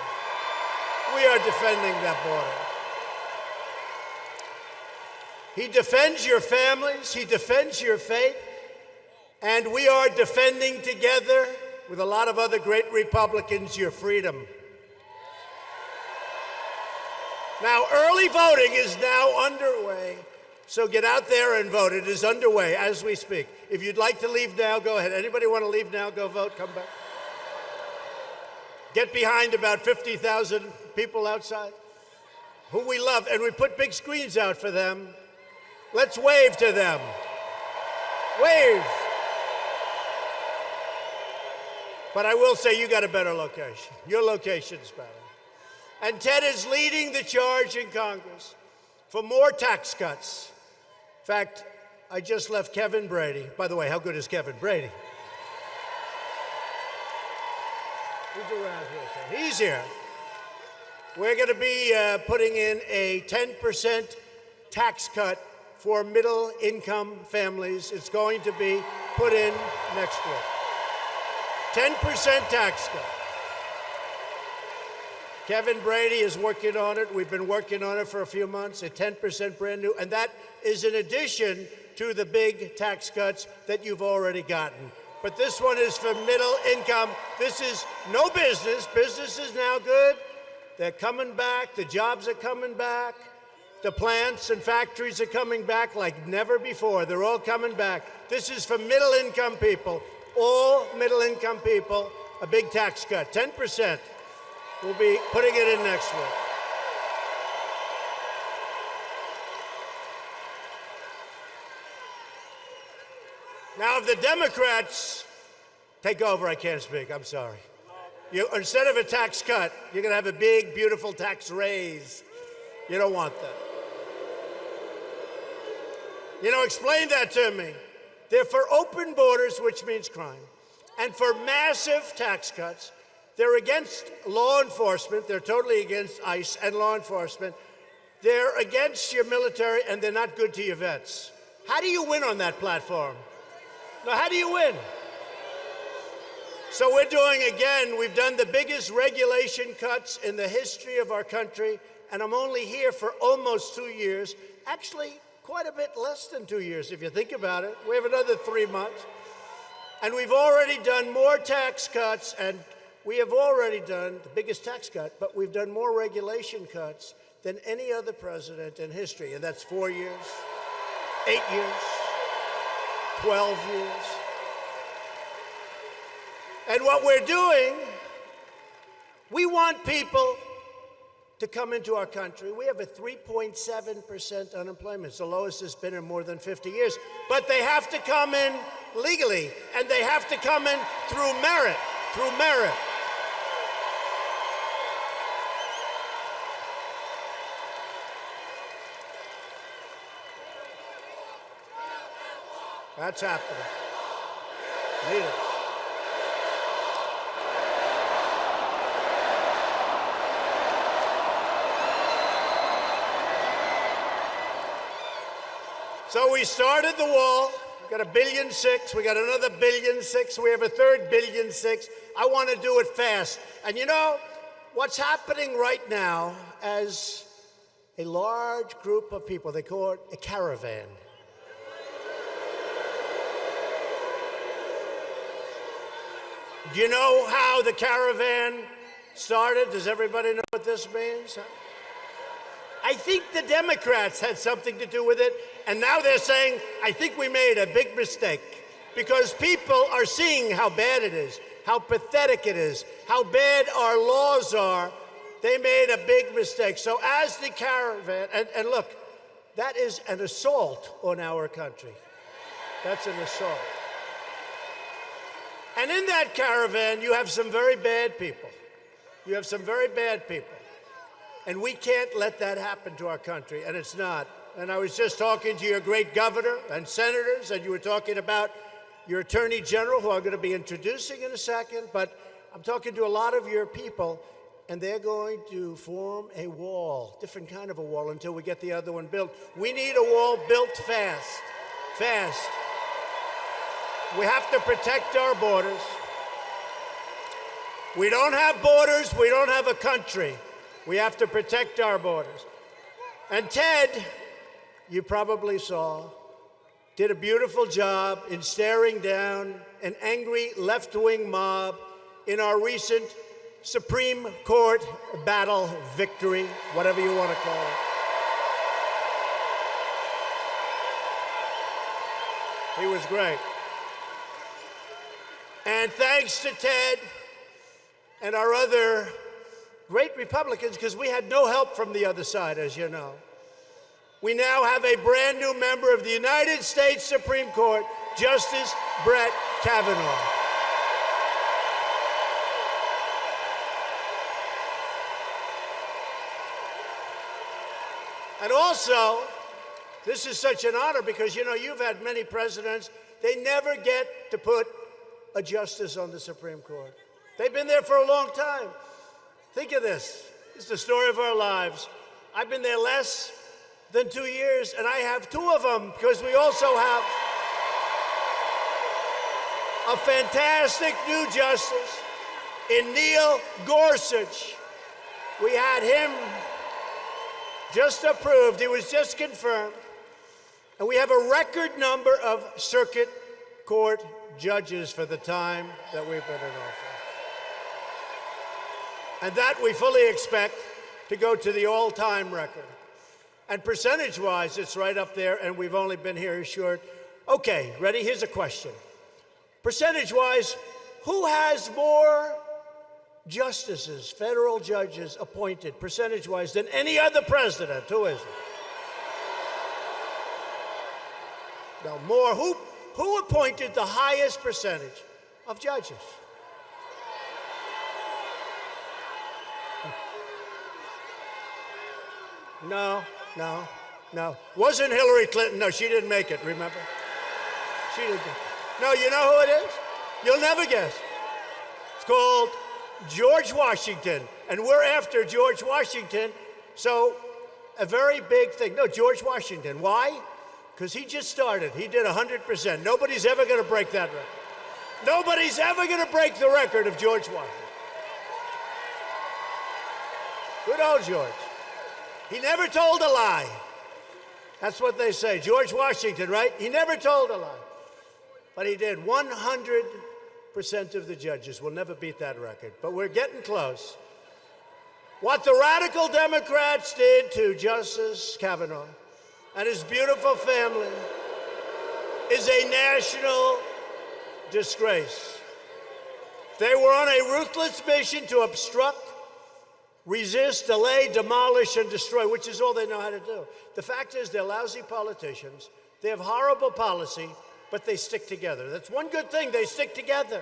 We are defending that border. He defends your families. He defends your faith. And we are defending together with a lot of other great Republicans your freedom. Now, early voting is now underway, so get out there and vote. It is underway as we speak. If you'd like to leave now, go ahead. Anybody want to leave now? Go vote. Come back. Get behind about 50,000 people outside who we love, and we put big screens out for them. Let's wave to them. Wave. But I will say you got a better location. Your location's better. And Ted is leading the charge in Congress for more tax cuts. In fact, I just left Kevin Brady. By the way, how good is Kevin Brady? He's around here, Ted. He's here. We're going to be putting in a 10% tax cut for middle-income families. It's going to be put in next week. 10% tax cut. Kevin Brady is working on it. We've been working on it for a few months, a 10% brand new, and that is in addition to the big tax cuts that you've already gotten. But this one is for middle income. This is no business. Business is now good. They're coming back. The jobs are coming back. The plants and factories are coming back like never before. They're all coming back. This is for middle income people, all middle income people, a big tax cut, 10%. We'll be putting it in next week. Now, if the Democrats take over, I can't speak, I'm sorry. Instead of a tax cut, you're going to have a big, beautiful tax raise. You don't want that. You know, explain that to me. They're for open borders, which means crime, and for massive tax cuts. They're against law enforcement. They're totally against ICE and law enforcement. They're against your military, and they're not good to your vets. How do you win on that platform? Now, how do you win? So we're doing, again, we've done the biggest regulation cuts in the history of our country, and I'm only here for almost 2 years. Actually, quite a bit less than 2 years, if you think about it. We have another 3 months. And we've already done more tax cuts, and we have already done the biggest tax cut, but we've done more regulation cuts than any other president in history. And that's 4 years, 8 years, 12 years. And what we're doing, we want people to come into our country. We have a 3.7% unemployment. It's the lowest it's been in more than 50 years. But they have to come in legally, and they have to come in through merit, That's happening. Need it. So we started the wall. We got $1.6 billion. We got another $1.6 billion. We have a third $1.6 billion. I want to do it fast. And you know what's happening right now as a large group of people, they call it a caravan. Do you know how the caravan started? Does everybody know what this means? I think the Democrats had something to do with it, and now they're saying, I think we made a big mistake, because people are seeing how bad it is, how pathetic it is, how bad our laws are. They made a big mistake. So as the caravan, and look, that is an assault on our country. That's an assault. And in that caravan, you have some very bad people. You have some very bad people. And we can't let that happen to our country, and it's not. And I was just talking to your great governor and senators, and you were talking about your attorney general, who I'm going to be introducing in a second, but I'm talking to a lot of your people, and they're going to form a wall, different kind of a wall, until we get the other one built. We need a wall built fast, fast. We have to protect our borders. We don't have borders, we don't have a country. We have to protect our borders. And Ted, you probably saw, did a beautiful job in staring down an angry left-wing mob in our recent Supreme Court battle victory, whatever you want to call it. He was great. And thanks to Ted and our other great Republicans, because we had no help from the other side, as you know, we now have a brand new member of the United States Supreme Court, Justice Brett Kavanaugh. And also, this is such an honor because, you know, you've had many presidents. They never get to put a justice on the Supreme Court. They've been there for a long time. Think of this. This is the story of our lives. I've been there less than 2 years, and I have two of them because we also have a fantastic new justice in Neil Gorsuch. We had him just approved. He was just confirmed. And we have a record number of circuit court judges for the time that we've been in office. And that we fully expect to go to the all-time record. And percentage-wise, it's right up there, and we've only been here a short. Okay, ready? Here's a question. Percentage-wise, who has more justices, federal judges appointed, percentage-wise, than any other president? Who is it? No, more. Who appointed the highest percentage of judges? No. Wasn't Hillary Clinton. No, she didn't make it, remember? She didn't. No, you know who it is? You'll never guess. It's called George Washington, and we're after George Washington, so a very big thing. No, George Washington. Why? Because he just started. He did 100%. Nobody's ever going to break that record. Nobody's ever going to break the record of George Washington. Good old George. He never told a lie. That's what they say. George Washington, right? He never told a lie. But he did 100%. of the judges. We'll never beat that record, but we're getting close. What the radical Democrats did to Justice Kavanaugh and his beautiful family is a national disgrace. They were on a ruthless mission to obstruct, resist, delay, demolish, and destroy, which is all they know how to do. The fact is, they're lousy politicians. They have horrible policy, but they stick together. That's one good thing, they stick together.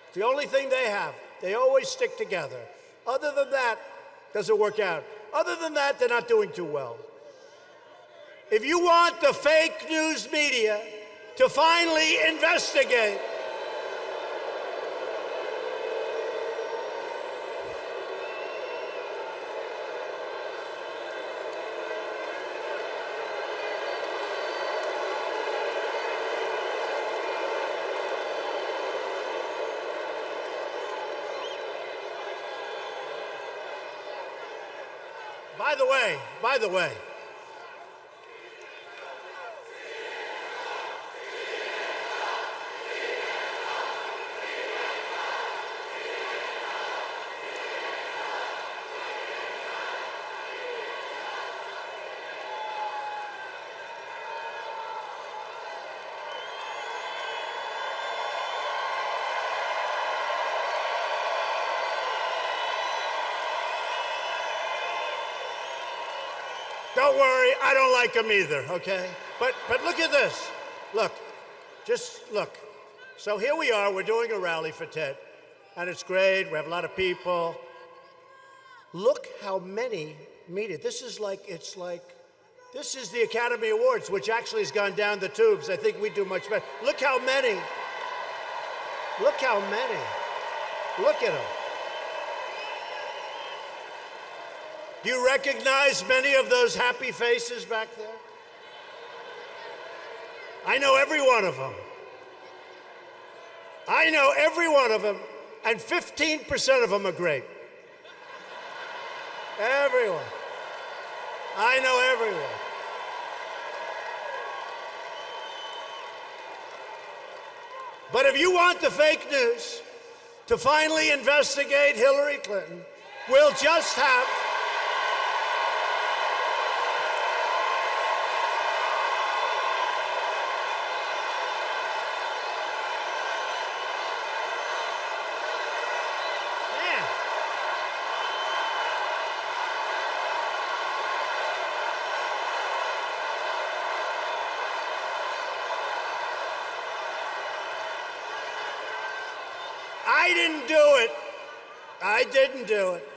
It's the only thing they have. They always stick together. Other than that, doesn't work out. Other than that, they're not doing too well. If you want the fake news media to finally investigate By the way, don't worry, I don't like them either, okay? But look at this. Look, just look. So here we are, we're doing a rally for Ted, and it's great, we have a lot of people. Look how many media. This is this is the Academy Awards, which actually has gone down the tubes. I think we do much better. Look how many. Look how many. Look at them. Do you recognize many of those happy faces back there? I know every one of them. I know every one of them, and 15% of them are great. Everyone. I know everyone. But if you want the fake news to finally investigate Hillary Clinton, we'll just have I didn't do it. I didn't do it.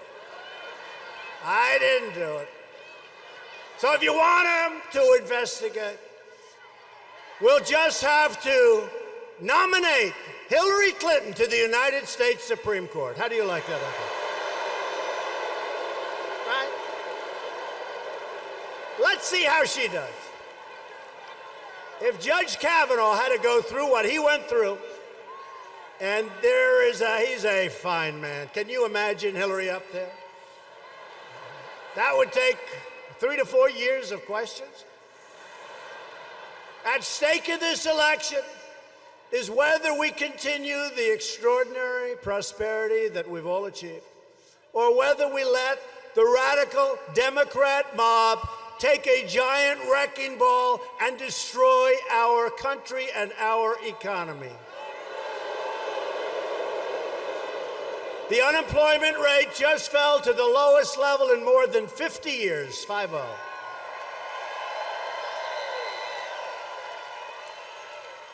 I didn't do it. So if you want them to investigate, we'll just have to nominate Hillary Clinton to the United States Supreme Court. How do you like that, Uncle? Right? Let's see how she does. If Judge Kavanaugh had to go through what he went through, and he's a fine man. Can you imagine Hillary up there? That would take 3 to 4 years of questions. At stake in this election is whether we continue the extraordinary prosperity that we've all achieved, or whether we let the radical Democrat mob take a giant wrecking ball and destroy our country and our economy. The unemployment rate just fell to the lowest level in more than 50 years, 5-0.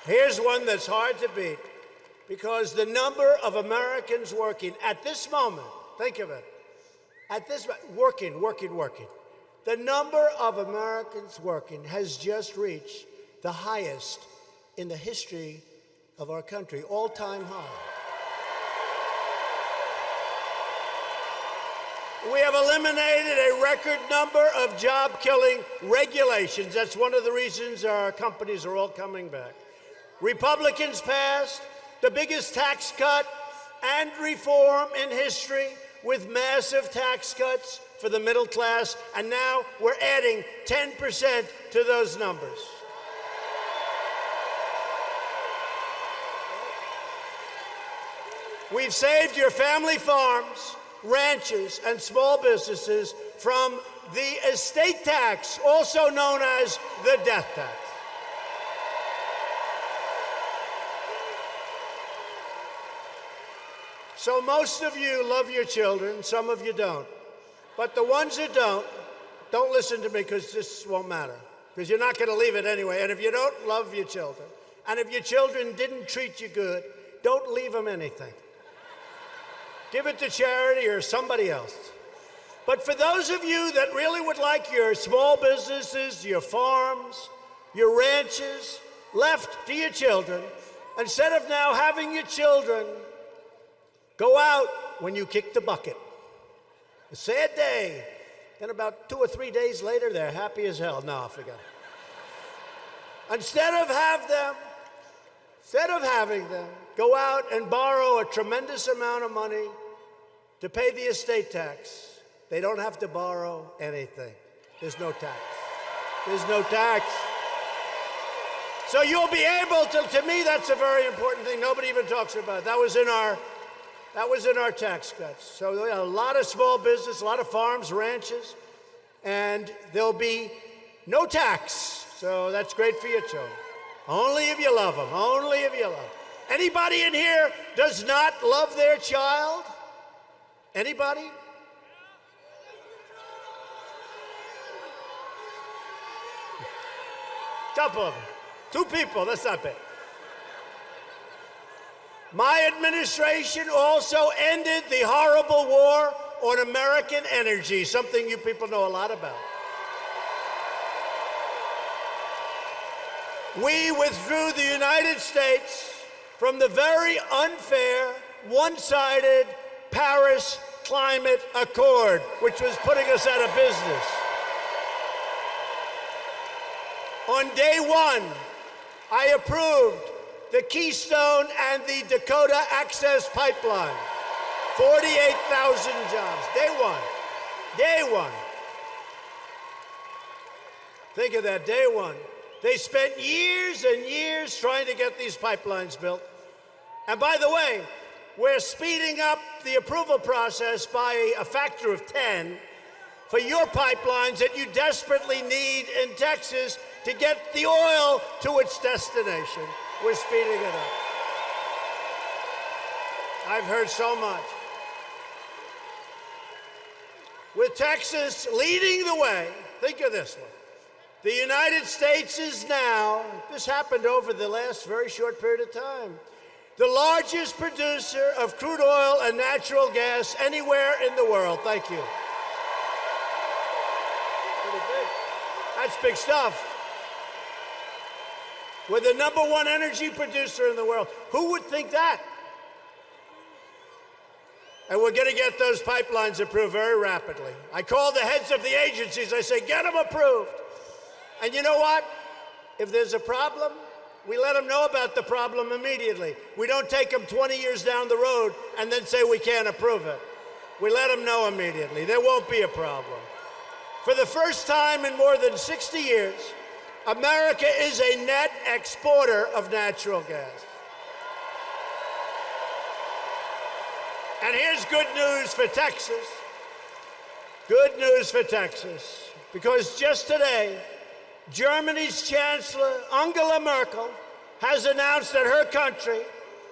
Here's one that's hard to beat, because the number of Americans working at this moment, think of it, at this working. The number of Americans working has just reached the highest in the history of our country, all-time high. We have eliminated a record number of job-killing regulations. That's one of the reasons our companies are all coming back. Republicans passed the biggest tax cut and reform in history, with massive tax cuts for the middle class, and now we're adding 10% to those numbers. We've saved your family farms, ranches, and small businesses from the estate tax, also known as the death tax. So most of you love your children, some of you don't. But the ones that don't listen to me, because this won't matter, because you're not going to leave it anyway. And if you don't love your children, and if your children didn't treat you good, don't leave them anything. Give it to charity or somebody else. But for those of you that really would like your small businesses, your farms, your ranches left to your children, instead of now having your children go out when you kick the bucket. A sad day. Then about 2 or 3 days later, they're happy as hell. No, I forgot. Instead of having them go out and borrow a tremendous amount of money to pay the estate tax, they don't have to borrow anything. There's no tax. There's no tax. So you'll be able to me, that's a very important thing. Nobody even talks about it. That was in our tax cuts. So a lot of small business, a lot of farms, ranches, and there'll be no tax. So that's great for your children. Only if you love them. Only if you love them. Anybody in here does not love their child? Anybody? Couple of them. 2 people, that's not bad. My administration also ended the horrible war on American energy, something you people know a lot about. We withdrew the United States from the very unfair, one-sided Paris Climate Accord, which was putting us out of business. On day 1, I approved the Keystone and the Dakota Access Pipeline. 48,000 jobs. Day 1. Day 1. Think of that, day 1. They spent years and years trying to get these pipelines built. And by the way, we're speeding up the approval process by a factor of 10 for your pipelines that you desperately need in Texas to get the oil to its destination. We're speeding it up. I've heard so much. With Texas leading the way, think of this one. The United States is now, this happened over the last very short period of time, the largest producer of crude oil and natural gas anywhere in the world. Thank you. Pretty big. That's big stuff. We're the #1 energy producer in the world. Who would think that? And we're going to get those pipelines approved very rapidly. I call the heads of the agencies. I say, get them approved. And you know what? If there's a problem, we let them know about the problem immediately. We don't take them 20 years down the road and then say we can't approve it. We let them know immediately. There won't be a problem. For the first time in more than 60 years, America is a net exporter of natural gas. And here's good news for Texas. Good news for Texas. Because just today, Germany's Chancellor Angela Merkel has announced that her country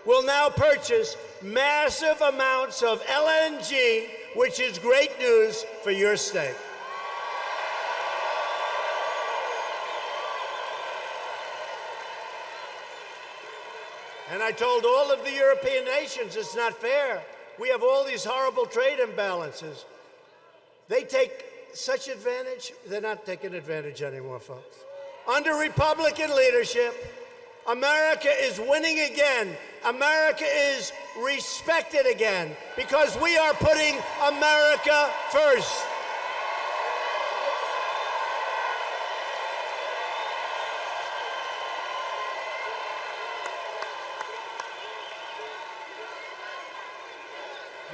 will now purchase massive amounts of LNG, which is great news for your state. And I told all of the European nations it's not fair. We have all these horrible trade imbalances. They take such advantage, they're not taking advantage anymore, folks. Under Republican leadership, America is winning again. America is respected again because we are putting America first.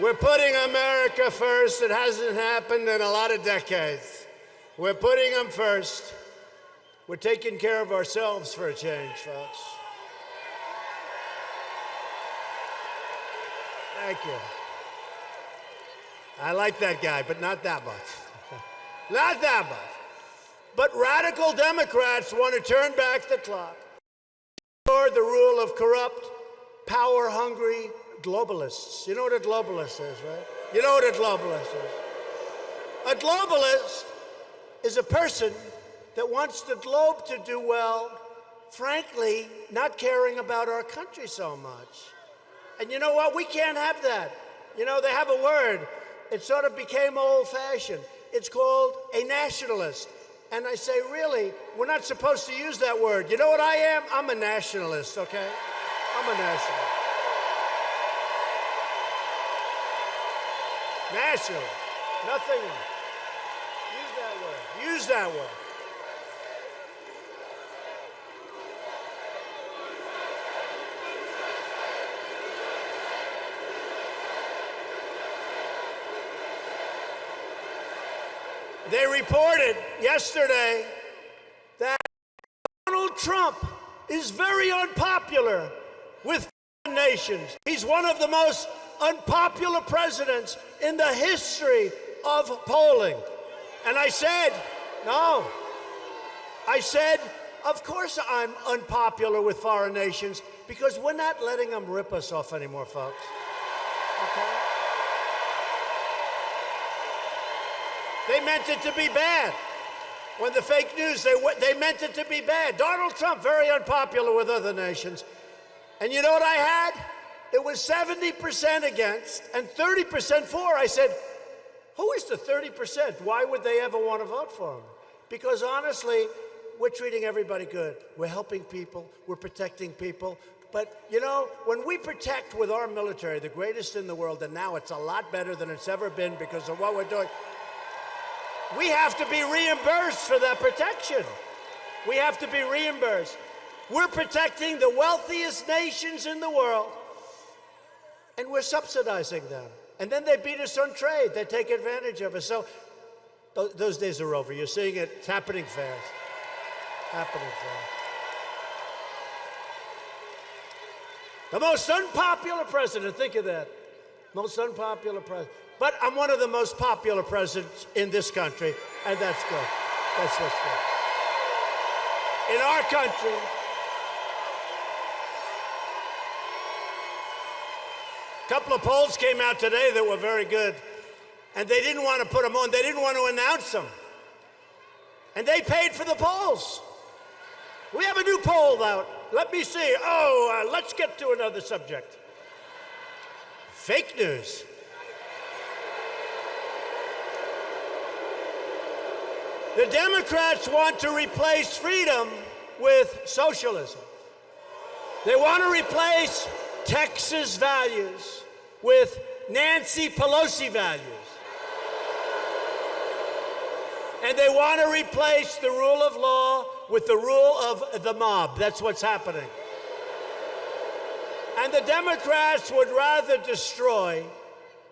We're putting America first. It hasn't happened in a lot of decades. We're putting them first. We're taking care of ourselves for a change, folks. Thank you. I like that guy, but not that much. Not that much. But radical Democrats want to turn back the clock, restore the rule of corrupt, power-hungry globalists. You know what a globalist is, right? You know what a globalist is. A globalist is a person that wants the globe to do well, frankly, not caring about our country so much. And you know what? We can't have that. You know, they have a word. It sort of became old-fashioned. It's called a nationalist. And I say, really, we're not supposed to use that word. You know what I am? I'm a nationalist, okay? I'm a nationalist. Nationalist. Nothing else. Use that word. Use that word. They reported yesterday that Donald Trump is very unpopular with foreign nations. He's one of the most unpopular presidents in the history of polling. And I said, no. I said, of course I'm unpopular with foreign nations because we're not letting them rip us off anymore, folks. Okay? They meant it to be bad. When the fake news, they meant it to be bad. Donald Trump, very unpopular with other nations. And you know what I had? It was 70% against and 30% for. I said, who is the 30%? Why would they ever want to vote for him? Because honestly, we're treating everybody good. We're helping people. We're protecting people. But, you know, when we protect with our military, the greatest in the world, and now it's a lot better than it's ever been because of what we're doing, we have to be reimbursed for that protection. We have to be reimbursed. We're protecting the wealthiest nations in the world, and we're subsidizing them. And then they beat us on trade. They take advantage of us. So those days are over. You're seeing it. It's happening fast. Happening fast. The most unpopular president, think of that. Most unpopular president. But I'm one of the most popular presidents in this country, and that's good. That's what's good. In our country, a couple of polls came out today that were very good, and they didn't want to put them on. They didn't want to announce them. And they paid for the polls. We have a new poll out. Let me see. Let's get to another subject. Fake news. The Democrats want to replace freedom with socialism. They want to replace Texas values with Nancy Pelosi values. And they want to replace the rule of law with the rule of the mob. That's what's happening. And the Democrats would rather destroy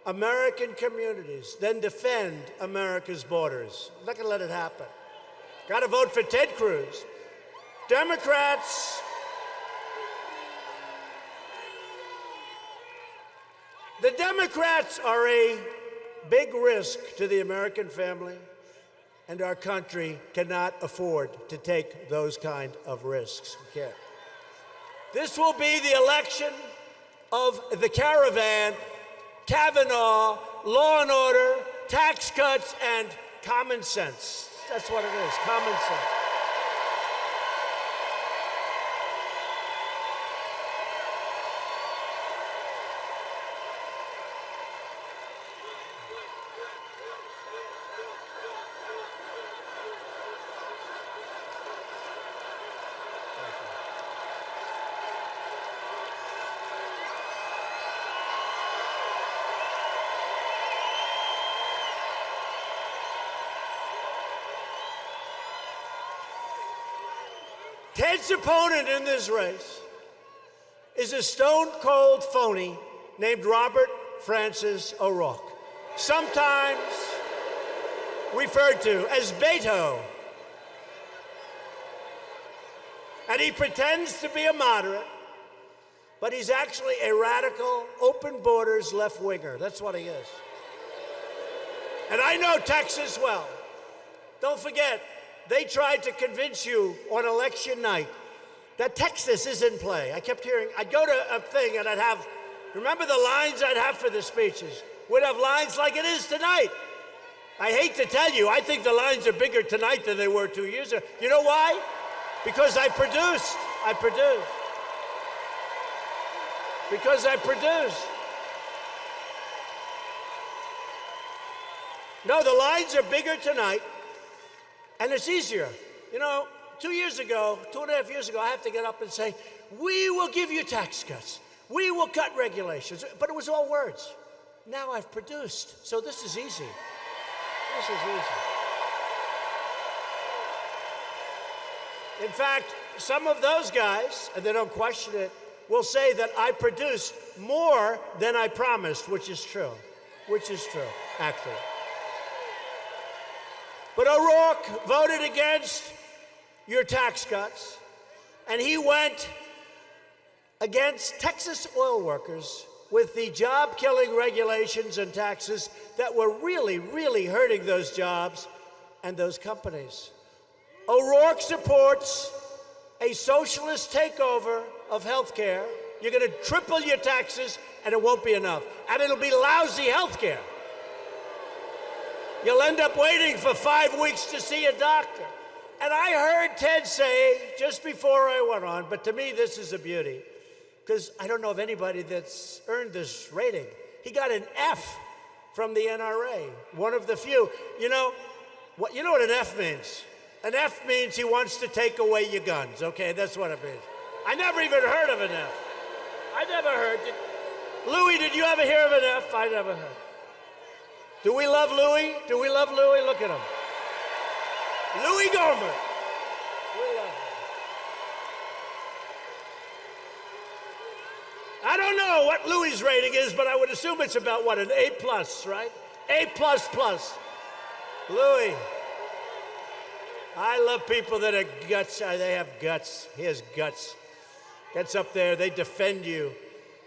American communities than defend America's borders. I'm not going to let it happen. Got to vote for Ted Cruz. Democrats. The Democrats are a big risk to the American family, and our country cannot afford to take those kind of risks. We can't. This will be the election of the caravan, Kavanaugh, law and order, tax cuts, and common sense. That's what it is, common sense. Ted's opponent in this race is a stone-cold phony named Robert Francis O'Rourke, sometimes referred to as Beto. And he pretends to be a moderate, but he's actually a radical, open borders left-winger. That's what he is. And I know Texas well. Don't forget, they tried to convince you on election night that Texas is in play. I kept hearing, I'd go to a thing and I'd have, remember the lines I'd have for the speeches? We'd have lines like it is tonight. I hate to tell you, I think the lines are bigger tonight than they were 2 years ago. You know why? Because I produced. Because I produced. No, the lines are bigger tonight, and it's easier. You know, 2 years ago, 2.5 years ago, I have to get up and say, we will give you tax cuts. We will cut regulations. But it was all words. Now I've produced, so this is easy. This is easy. In fact, some of those guys, and they don't question it, will say that I produced more than I promised, which is true. Which is true, actually. But O'Rourke voted against your tax cuts, and he went against Texas oil workers with the job-killing regulations and taxes that were really, really hurting those jobs and those companies. O'Rourke supports a socialist takeover of health care. You're going to triple your taxes, and it won't be enough. And it'll be lousy health care. You'll end up waiting for 5 weeks to see a doctor. And I heard Ted say, just before I went on, but to me this is a beauty, because I don't know of anybody that's earned this rating. He got an F from the NRA, one of the few. You know what an F means? An F means he wants to take away your guns, okay? That's what it means. I never even heard of an F. I never heard. Louis, did you ever hear of an F? I never heard. Do we love Louis? Do we love Louis? Look at him. Louis Gohmert. We love him. I don't know what Louis' rating is, but I would assume it's about, what, an A+, right? A++. Louis. I love people that are guts. They have guts. He has guts. Gets up there, they defend you.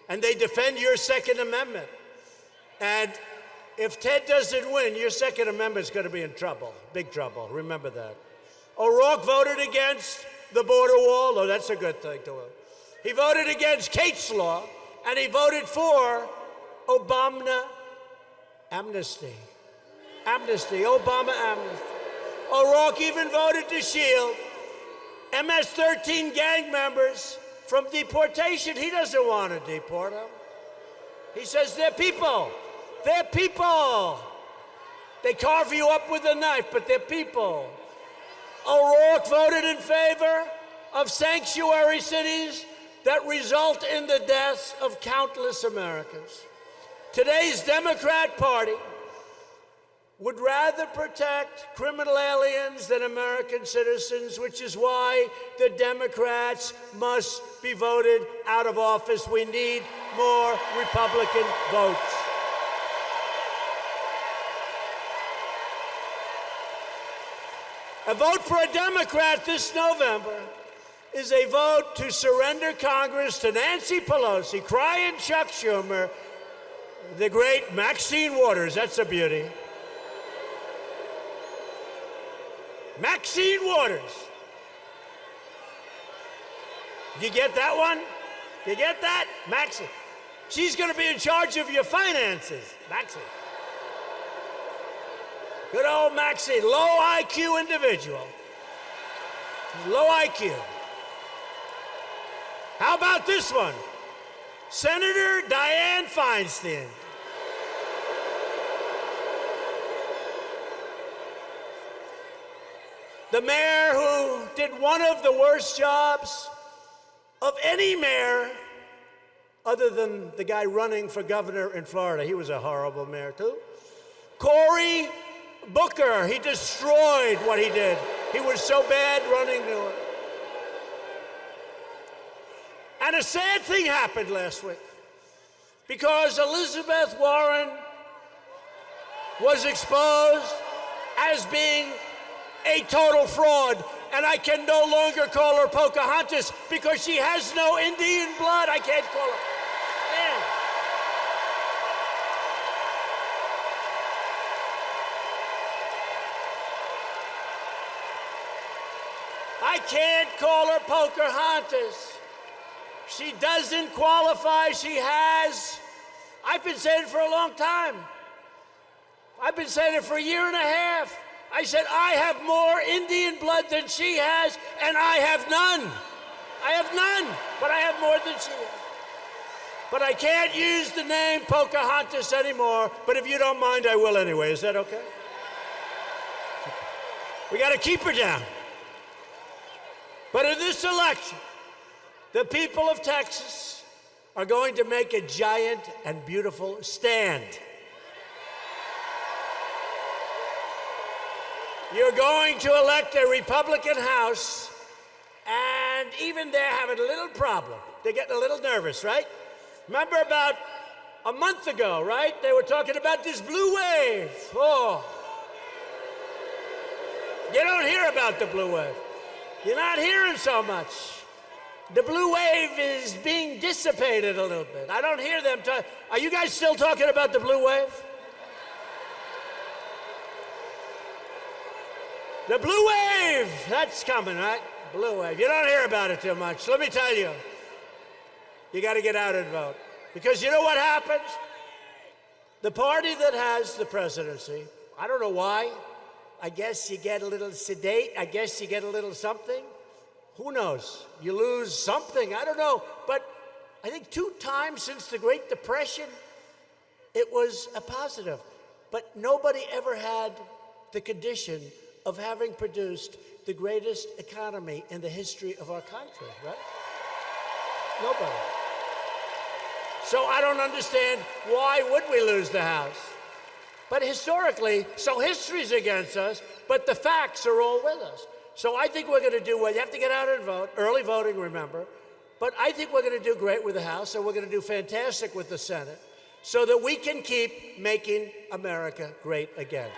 And they defend your Second Amendment. And if Ted doesn't win, your Second Amendment's going to be in trouble, big trouble. Remember that. O'Rourke voted against the border wall. Oh, that's a good thing to him. He voted against Kate's law, and he voted for Obama amnesty. Obama amnesty. O'Rourke even voted to shield MS-13 gang members from deportation. He doesn't want to deport them. He says they're people. They're people. They carve you up with a knife, but they're people. O'Rourke voted in favor of sanctuary cities that result in the deaths of countless Americans. Today's Democrat Party would rather protect criminal aliens than American citizens, which is why the Democrats must be voted out of office. We need more Republican votes. A vote for a Democrat this November is a vote to surrender Congress to Nancy Pelosi, crying Chuck Schumer, the great Maxine Waters. That's a beauty. Maxine Waters. You get that one? You get that? Maxine. She's going to be in charge of your finances. Maxine. Good old Maxine. Low IQ individual. Low IQ. How about this one? Senator Dianne Feinstein. The mayor who did one of the worst jobs of any mayor other than the guy running for governor in Florida. He was a horrible mayor, too. Cory Booker, he destroyed what he did. He was so bad running to it. And a sad thing happened last week because Elizabeth Warren was exposed as being a total fraud. And I can no longer call her Pocahontas because she has no Indian blood. I can't call her. Man. I can't call her Pocahontas. She doesn't qualify. She has. I've been saying it for a long time. I've been saying it for a year and a half. I said, I have more Indian blood than she has, and I have none. I have none, but I have more than she has. But I can't use the name Pocahontas anymore, but if you don't mind, I will anyway. Is that okay? We got to keep her down. But in this election, the people of Texas are going to make a giant and beautiful stand. You're going to elect a Republican House, and even they're having a little problem. They're getting a little nervous, right? Remember about a month ago, right? They were talking about this blue wave. Oh. You don't hear about the blue wave. You're not hearing so much. The blue wave is being dissipated a little bit. I don't hear them talk. Are you guys still talking about the blue wave? The blue wave, that's coming, right? Blue wave. You don't hear about it too much. Let me tell you, you got to get out and vote. Because you know what happens? The party that has the presidency, I don't know why. I guess you get a little sedate. I guess you get a little something. Who knows? You lose something. I don't know. But I think 2 times since the Great Depression, it was a positive. But nobody ever had the condition of having produced the greatest economy in the history of our country, right? Nobody. So I don't understand why would we lose the House? But historically, so history's against us, but the facts are all with us. So I think we're going to do well. You have to get out and vote. Early voting, remember. But I think we're going to do great with the House, and we're going to do fantastic with the Senate, so that we can keep making America great again.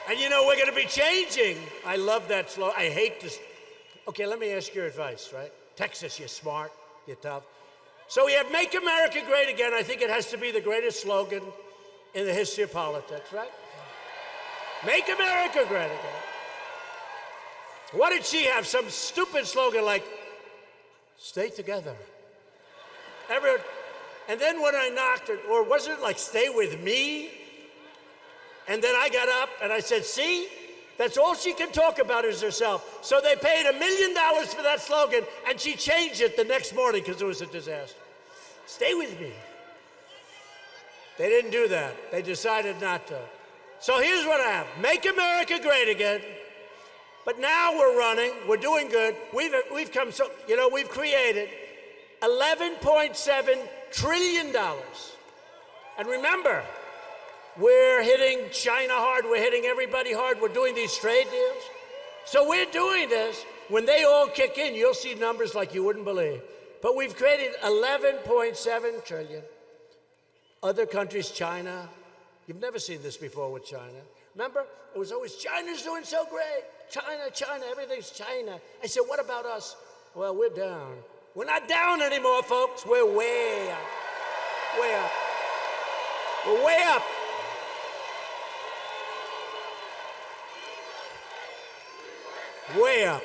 And you know, we're going to be changing. I love that slogan. I hate this. Okay, let me ask your advice, right? Texas, you're smart, you're tough. So we have Make America Great Again. I think it has to be the greatest slogan in the history of politics, right? Make America Great Again. What did she have? Some stupid slogan like, stay together. And then when I knocked it, or was it like, stay with me? And then I got up and I said, see, that's all she can talk about is herself. So they paid $1 million for that slogan, and she changed it the next morning because it was a disaster. Stay with me. They didn't do that. They decided not to. So here's what I have. Make America Great Again. But now we're running. We're doing good. We've come so, you know, we've created $11.7 trillion. And remember, we're hitting China hard. We're hitting everybody hard. We're doing these trade deals. So we're doing this. When they all kick in, you'll see numbers like you wouldn't believe. But we've created $11.7 trillion. Other countries, China, you've never seen this before with China. Remember? It was always, China's doing so great. China, China, everything's China. I said, what about us? Well, we're down. We're not down anymore, folks. We're way up. Way up. We're way up. Way up.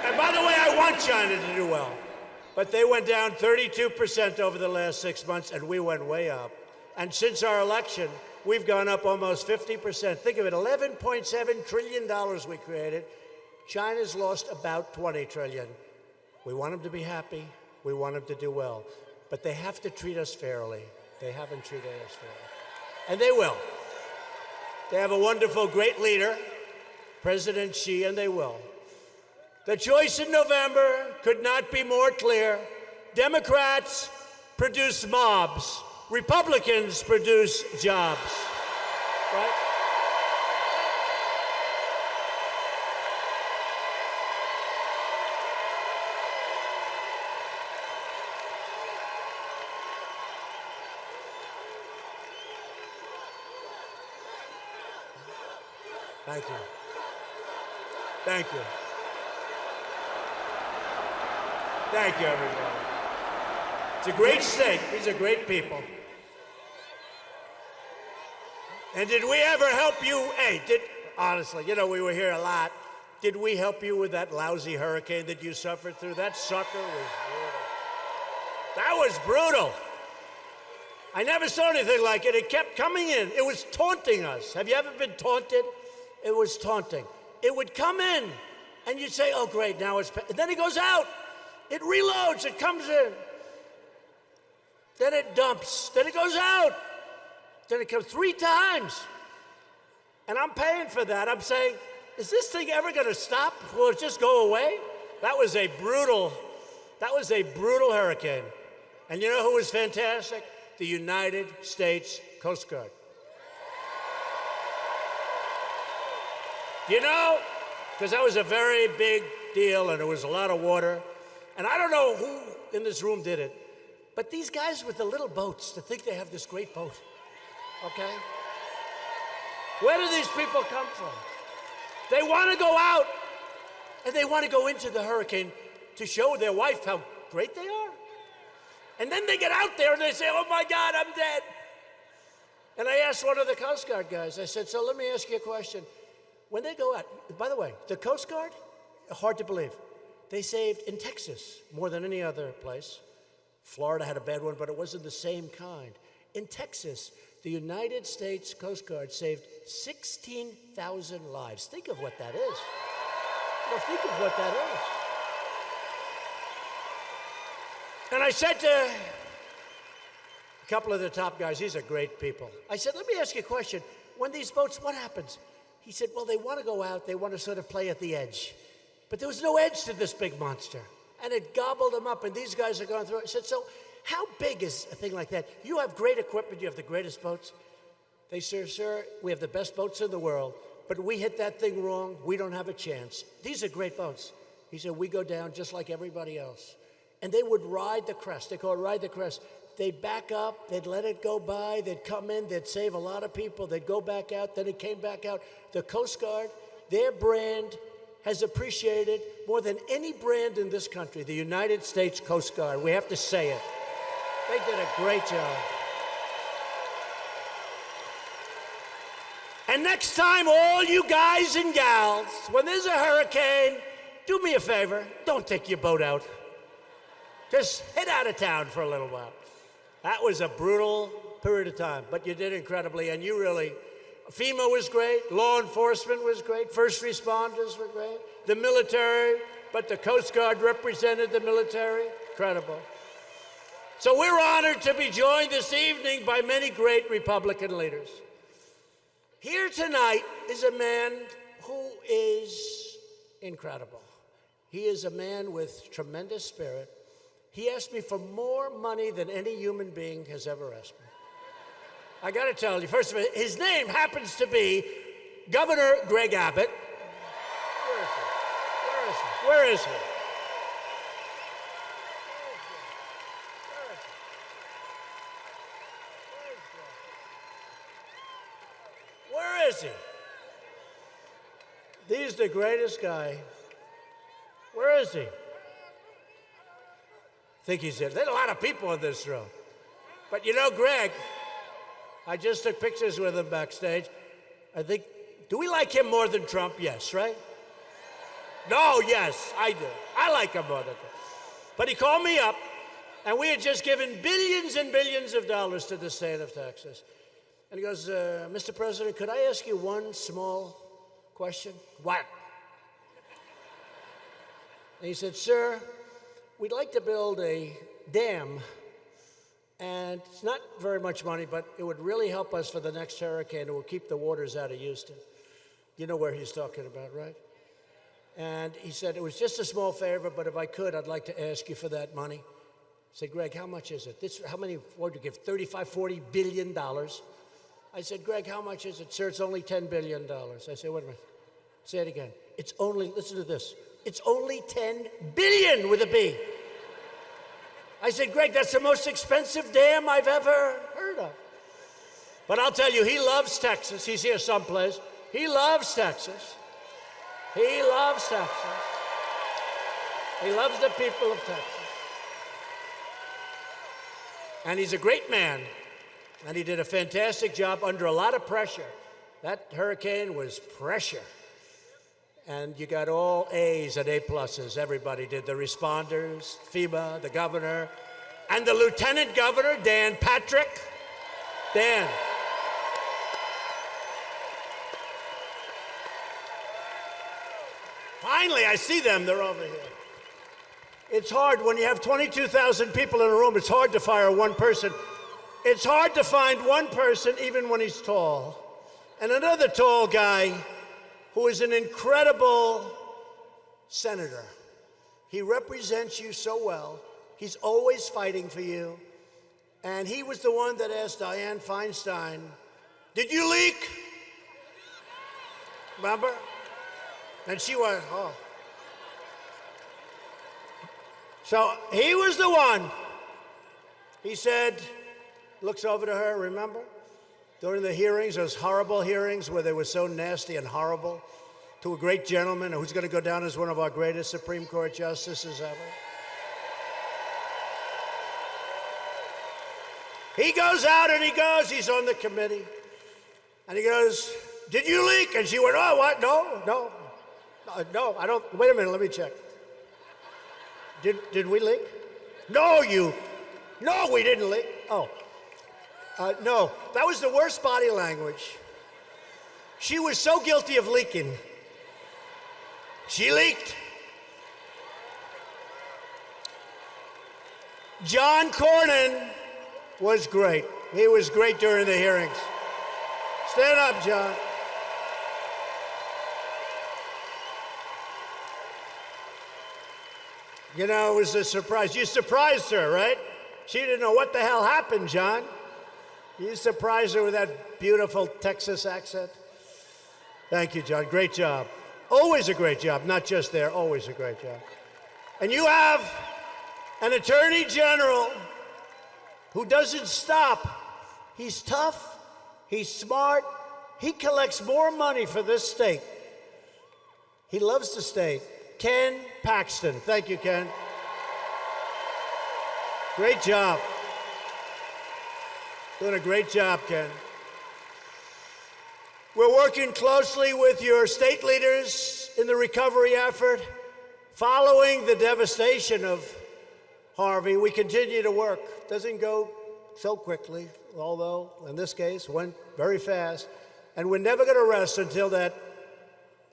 And by the way, I want China to do well. But they went down 32% over the last 6 months, and we went way up. And since our election, we've gone up almost 50%. Think of it, $11.7 trillion we created. China's lost about $20 trillion. We want them to be happy. We want them to do well. But they have to treat us fairly. They haven't treated us fairly. And they will. They have a wonderful, great leader, President Xi, and they will. The choice in November could not be more clear. Democrats produce mobs. Republicans produce jobs. Right? Thank you. Thank you. Thank you, everybody. It's a great state. These are great people. And did we ever help you? Hey, honestly, you know, we were here a lot. Did we help you with that lousy hurricane that you suffered through? That sucker was brutal. That was brutal. I never saw anything like it. It kept coming in. It was taunting us. Have you ever been taunted? It was taunting. It would come in, and you'd say, oh, great, now it's... And then it goes out. It reloads. It comes in. Then it dumps. Then it goes out. Then it comes 3 times. And I'm paying for that. I'm saying, is this thing ever going to stop? Will it just go away? That was a brutal hurricane. And you know who was fantastic? The United States Coast Guard. You know, because that was a very big deal and there was a lot of water. And I don't know who in this room did it, but these guys with the little boats that think they have this great boat, okay? Where do these people come from? They want to go out and they want to go into the hurricane to show their wife how great they are. And then they get out there and they say, oh my God, I'm dead. And I asked one of the Coast Guard guys, I said, so let me ask you a question. When they go out, by the way, the Coast Guard, hard to believe, they saved in Texas more than any other place. Florida had a bad one, but it wasn't the same kind. In Texas, the United States Coast Guard saved 16,000 lives. Think of what that is. Well, think of what that is. And I said to a couple of the top guys, these are great people. I said, let me ask you a question. When these boats, what happens? He said, well, they want to go out. They want to sort of play at the edge. But there was no edge to this big monster. And it gobbled them up, and these guys are going through it. I said, so how big is a thing like that? You have great equipment. You have the greatest boats. They said, sir, we have the best boats in the world, but we hit that thing wrong. We don't have a chance. These are great boats. He said, we go down just like everybody else. And they would ride the crest. They call it ride the crest. They'd back up. They'd let it go by. They'd come in. They'd save a lot of people. They'd go back out. Then it came back out. The Coast Guard, their brand has appreciated more than any brand in this country, the United States Coast Guard. We have to say it. They did a great job. And next time, all you guys and gals, when there's a hurricane, do me a favor, don't take your boat out. Just head out of town for a little while. That was a brutal period of time, but you did incredibly, and you really, FEMA was great, law enforcement was great, first responders were great, the military, but the Coast Guard represented the military, incredible. So we're honored to be joined this evening by many great Republican leaders. Here tonight is a man who is incredible. He is a man with tremendous spirit. He asked me for more money than any human being has ever asked me. I got to tell you, first of all, his name happens to be Governor Greg Abbott. Where is he? Where is he? He's the greatest guy. Where is he? I think he's there. There's a lot of people in this room. But you know, Greg, I just took pictures with him backstage. I think, do we like him more than Trump? Yes, right? No, yes, I do. I like him more than Trump. But he called me up, and we had just given billions and billions of dollars to the state of Texas. And he goes, Mr. President, could I ask you one small question? What? And he said, sir, we'd like to build a dam, and it's not very much money, but it would really help us for the next hurricane. It will keep the waters out of Houston. You know where he's talking about, right? And he said, it was just a small favor, but if I could, I'd like to ask you for that money. I said, Greg, how much is it? How many, what did you give, $35, $40 billion? I said, Greg, how much is it? Sir, it's only $10 billion. I said, wait a minute. Say it again. It's only, listen to this. It's only 10 billion with a B. I said, Greg, that's the most expensive dam I've ever heard of. But I'll tell you, he loves Texas. He's here someplace. He loves Texas. He loves Texas. He loves the people of Texas. And he's a great man. And he did a fantastic job under a lot of pressure. That hurricane was pressure. And you got all A's and A+. Everybody did. The responders, FEMA, the governor, and the lieutenant governor, Dan Patrick. Dan. Finally, I see them. They're over here. It's hard when you have 22,000 people in a room. It's hard to fire one person. It's hard to find one person, even when he's tall. And another tall guy who is an incredible senator. He represents you so well. He's always fighting for you. And he was the one that asked Dianne Feinstein, "Did you leak?" Remember? And she went, "Oh." So he was the one. He said, looks over to her, remember? During the hearings, those horrible hearings where they were so nasty and horrible, to a great gentleman who's going to go down as one of our greatest Supreme Court justices ever. He goes out and he's on the committee. And he goes, "Did you leak?" And she went, "Oh, what? No, I don't. Wait a minute, let me check. Did we leak? No, we didn't leak. Oh, no, that was the worst body language. She was so guilty of leaking. She leaked. John Cornyn was great. He was great during the hearings. Stand up, John. You know, it was a surprise. You surprised her, right? She didn't know what the hell happened, John. You surprised her with that beautiful Texas accent. Thank you, John. Great job. Always a great job, not just there, always a great job. And you have an attorney general who doesn't stop. He's tough, he's smart, he collects more money for this state. He loves the state. Ken Paxton. Thank you, Ken. Great job. Doing a great job, Ken. We're working closely with your state leaders in the recovery effort. Following the devastation of Harvey, we continue to work. Doesn't go so quickly, although in this case went very fast. And we're never going to rest until that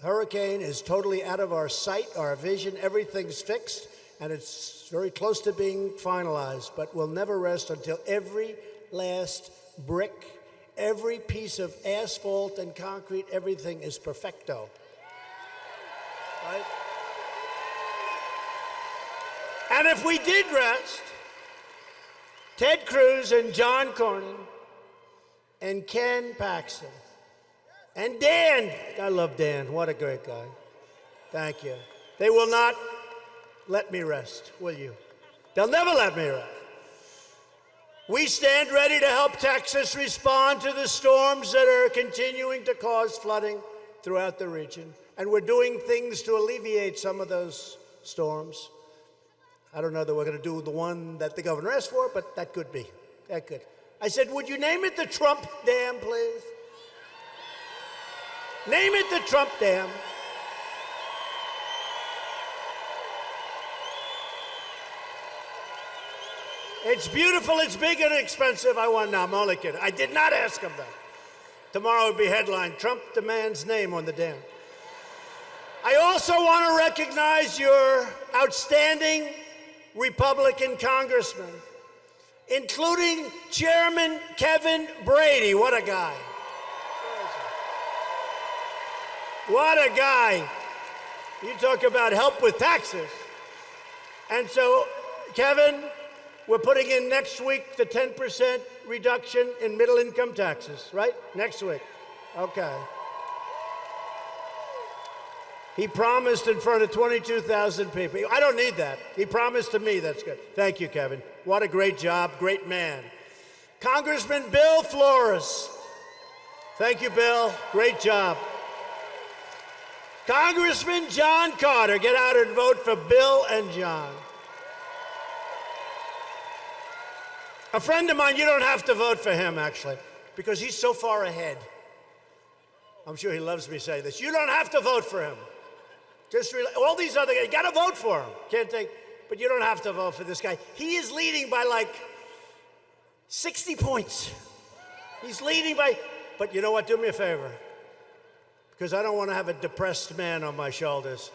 hurricane is totally out of our sight, our vision. Everything's fixed, and it's very close to being finalized. But we'll never rest until every last brick, every piece of asphalt and concrete, everything is perfecto. Right? And if we did rest, Ted Cruz and John Cornyn and Ken Paxton and Dan, I love Dan, what a great guy. Thank you. They will not let me rest, will you? They'll never let me rest. We stand ready to help Texas respond to the storms that are continuing to cause flooding throughout the region. And we're doing things to alleviate some of those storms. I don't know that we're going to do the one that the governor asked for, but that could be. That could. I said, would you name it the Trump Dam, please? Name it the Trump Dam. It's beautiful, it's big and expensive. I want, no, I'm only kidding. I did not ask him that. Tomorrow would be headline, Trump demands name on the dam. I also want to recognize your outstanding Republican congressmen, including Chairman Kevin Brady. What a guy. What a guy. You talk about help with taxes. And so, Kevin, we're putting in next week the 10% reduction in middle-income taxes, right? Next week. Okay. He promised in front of 22,000 people. I don't need that. He promised to me. That's good. Thank you, Kevin. What a great job. Great man. Congressman Bill Flores. Thank you, Bill. Great job. Congressman John Carter. Get out and vote for Bill and John. A friend of mine, you don't have to vote for him, actually, because he's so far ahead. I'm sure he loves me saying this. You don't have to vote for him. Just all these other guys, you got to vote for him. Can't take, but you don't have to vote for this guy. He is leading by like 60 points. He's leading by, but you know what? Do me a favor, because I don't want to have a depressed man on my shoulders.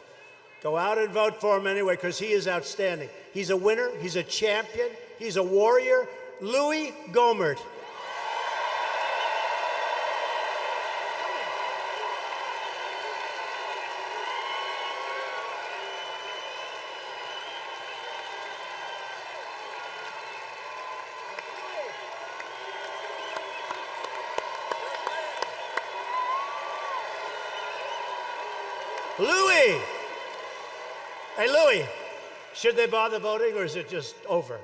Go out and vote for him anyway, because he is outstanding. He's a winner. He's a champion. He's a warrior. Louis Gohmert. Louis! Hey, Louis, should they bother voting, or is it just over?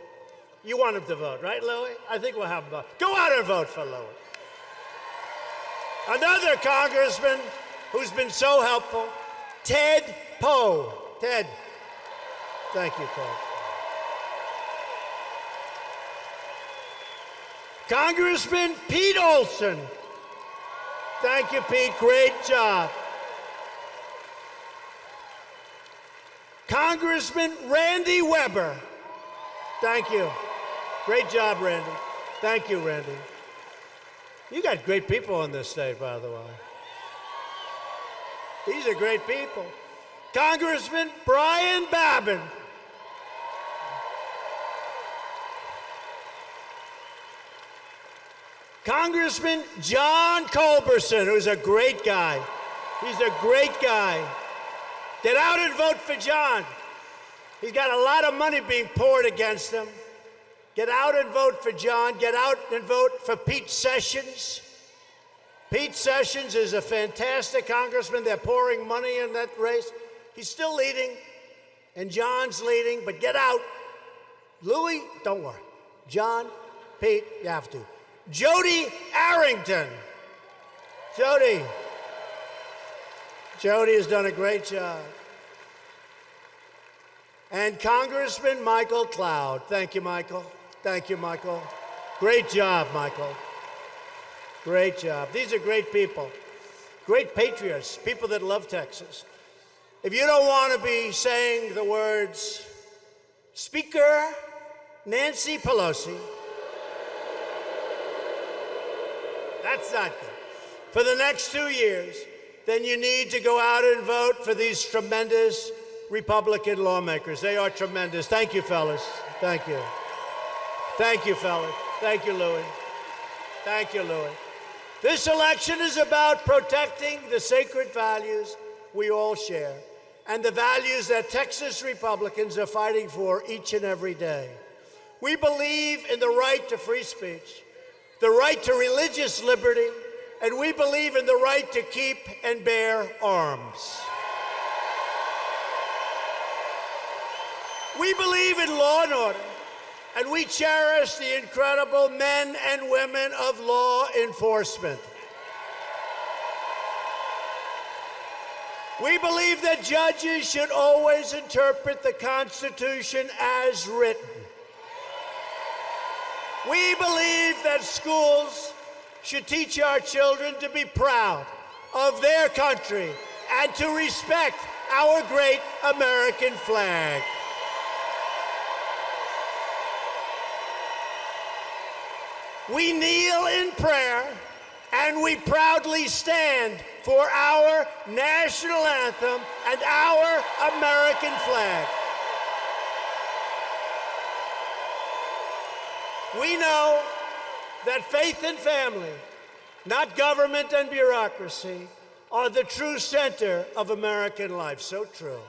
You want him to vote, right, Louis? I think we'll have him vote. Go out and vote for Louis. Another congressman who's been so helpful, Ted Poe. Ted. Thank you, Ted. Congressman Pete Olson. Thank you, Pete. Great job. Congressman Randy Weber. Thank you. Great job, Randy. Thank you, Randy. You got great people in this state, by the way. These are great people. Congressman Brian Babin. Congressman John Culberson, who's a great guy. He's a great guy. Get out and vote for John. He's got a lot of money being poured against him. Get out and vote for John. Get out and vote for Pete Sessions. Pete Sessions is a fantastic congressman. They're pouring money in that race. He's still leading, and John's leading, but get out. Louis, don't worry. John, Pete, you have to. Jody Arrington. Jody. Jody has done a great job. And Congressman Michael Cloud. Thank you, Michael. Thank you, Michael. Great job, Michael. Great job. These are great people. Great patriots, people that love Texas. If you don't want to be saying the words, Speaker Nancy Pelosi, that's not good, for the next 2 years, then you need to go out and vote for these tremendous Republican lawmakers. They are tremendous. Thank you, fellas. Thank you. Thank you, fellas. Thank you, Louis. Thank you, Louis. This election is about protecting the sacred values we all share and the values that Texas Republicans are fighting for each and every day. We believe in the right to free speech, the right to religious liberty, and we believe in the right to keep and bear arms. We believe in law and order, and we cherish the incredible men and women of law enforcement. We believe that judges should always interpret the Constitution as written. We believe that schools should teach our children to be proud of their country and to respect our great American flag. We kneel in prayer and we proudly stand for our national anthem and our American flag. We know that faith and family, not government and bureaucracy, are the true center of American life. So true.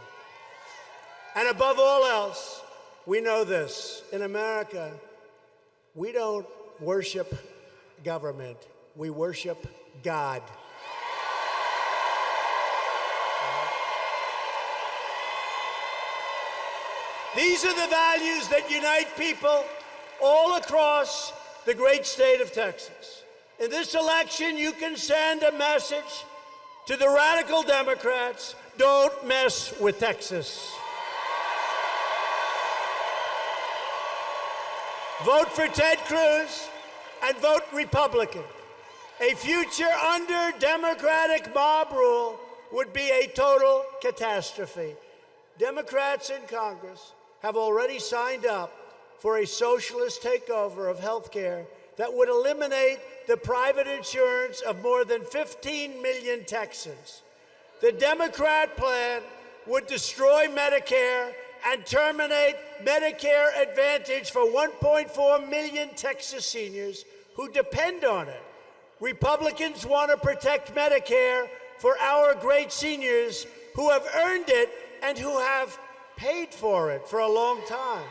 And above all else, we know this. In America, we don't worship government. We worship God. These are the values that unite people all across the great state of Texas. In this election, you can send a message To the radical Democrats, don't mess with Texas. Vote for Ted Cruz and vote Republican. A future under Democratic mob rule would be a total catastrophe. Democrats in Congress have already signed up for a socialist takeover of health care that would eliminate the private insurance of more than 15 million Texans. The Democrat plan would destroy Medicare and terminate Medicare Advantage for 1.4 million Texas seniors who depend on it. Republicans want to protect Medicare for our great seniors who have earned it and who have paid for it for a long time.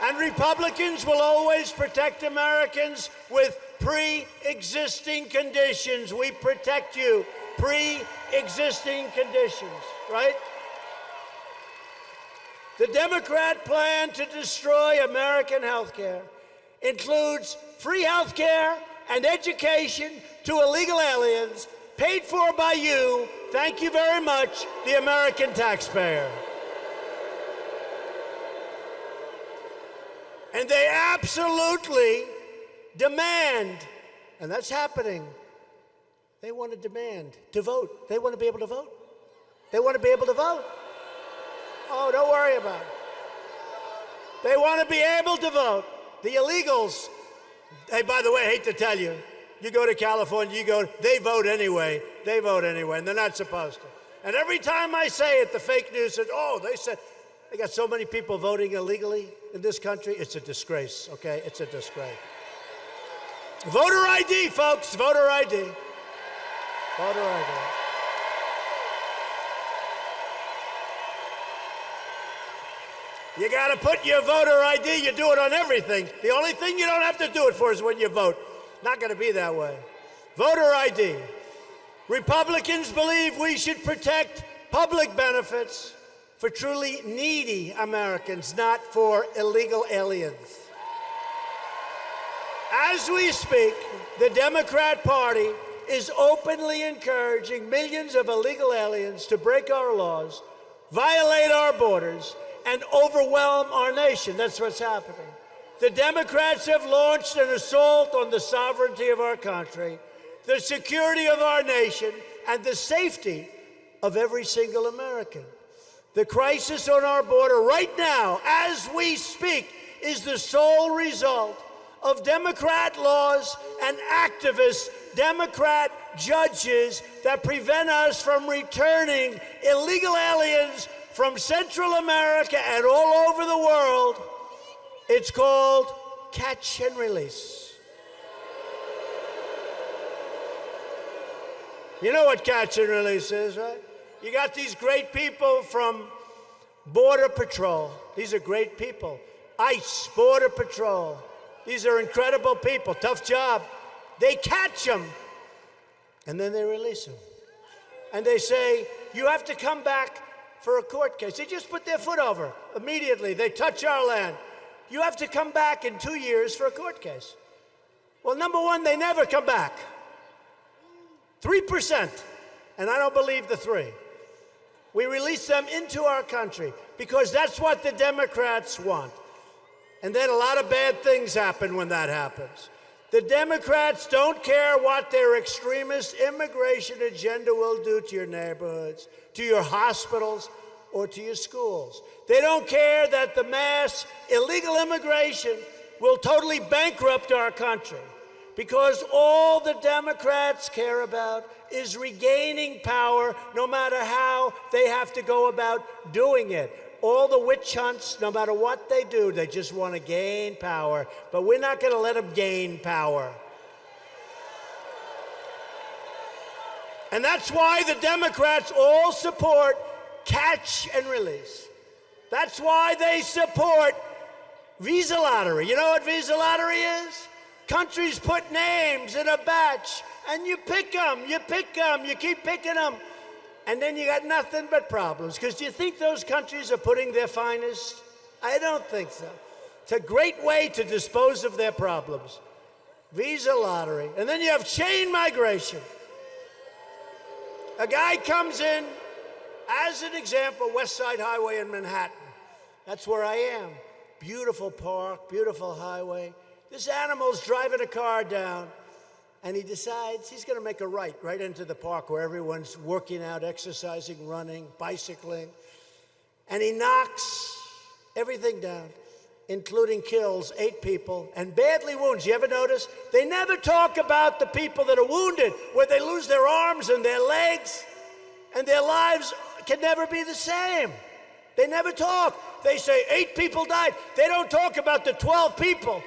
And Republicans will always protect Americans with pre-existing conditions. We protect you. Pre-existing conditions, right? The Democrat plan to destroy American health care includes free health care and education to illegal aliens paid for by you, thank you very much, the American taxpayer. And they absolutely demand, and that's happening, they want to demand to vote. They want to be able to vote. They want to be able to vote. Oh, don't worry about it. They want to be able to vote. The illegals, hey, by the way, I hate to tell you, you go to California, they vote anyway. They vote anyway, and they're not supposed to. And every time I say it, the fake news says, oh, they got so many people voting illegally in this country. It's a disgrace, okay? It's a disgrace. Voter ID, folks, voter ID. Voter ID. You got to put your voter ID, you do it on everything. The only thing you don't have to do it for is when you vote. Not going to be that way. Voter ID. Republicans believe we should protect public benefits for truly needy Americans, not for illegal aliens. As we speak, the Democrat Party is openly encouraging millions of illegal aliens to break our laws, violate our borders, and overwhelm our nation. That's what's happening. The Democrats have launched an assault on the sovereignty of our country, the security of our nation, and the safety of every single American. The crisis on our border right now, as we speak, is the sole result of Democrat laws and activist Democrat judges that prevent us from returning illegal aliens from Central America and all over the world. It's called catch and release. You know what catch and release is, right? You got these great people from Border Patrol. These are great people. ICE, Border Patrol. These are incredible people, tough job. They catch them, and then they release them. And they say, you have to come back for a court case. They just put their foot over immediately. They touch our land. You have to come back in 2 years for a court case. Well, number one, they never come back. 3%, and I don't believe the 3. We release them into our country because that's what the Democrats want. And then a lot of bad things happen when that happens. The Democrats don't care what their extremist immigration agenda will do to your neighborhoods, to your hospitals, or to your schools. They don't care that the mass illegal immigration will totally bankrupt our country, because all the Democrats care about is regaining power, no matter how they have to go about doing it. All the witch hunts, no matter what they do, they just want to gain power. But we're not going to let them gain power. And that's why the Democrats all support catch and release. That's why they support visa lottery. You know what visa lottery is? Countries put names in a batch, and you pick them, you keep picking them. And then you got nothing but problems. Because do you think those countries are putting their finest? I don't think so. It's a great way to dispose of their problems. visa lottery, and then you have chain migration. A guy comes in, as an example, West Side Highway in Manhattan. That's where I am. Beautiful park, beautiful highway. This animal's driving a car down, and he decides he's going to make a right into the park where everyone's working out, exercising, running, bicycling. And he knocks everything down, including kills 8 people and badly wounds. You ever notice? They never talk about the people that are wounded, where they lose their arms and their legs, and their lives can never be the same. They never talk. They say 8 people died. They don't talk about the 12 people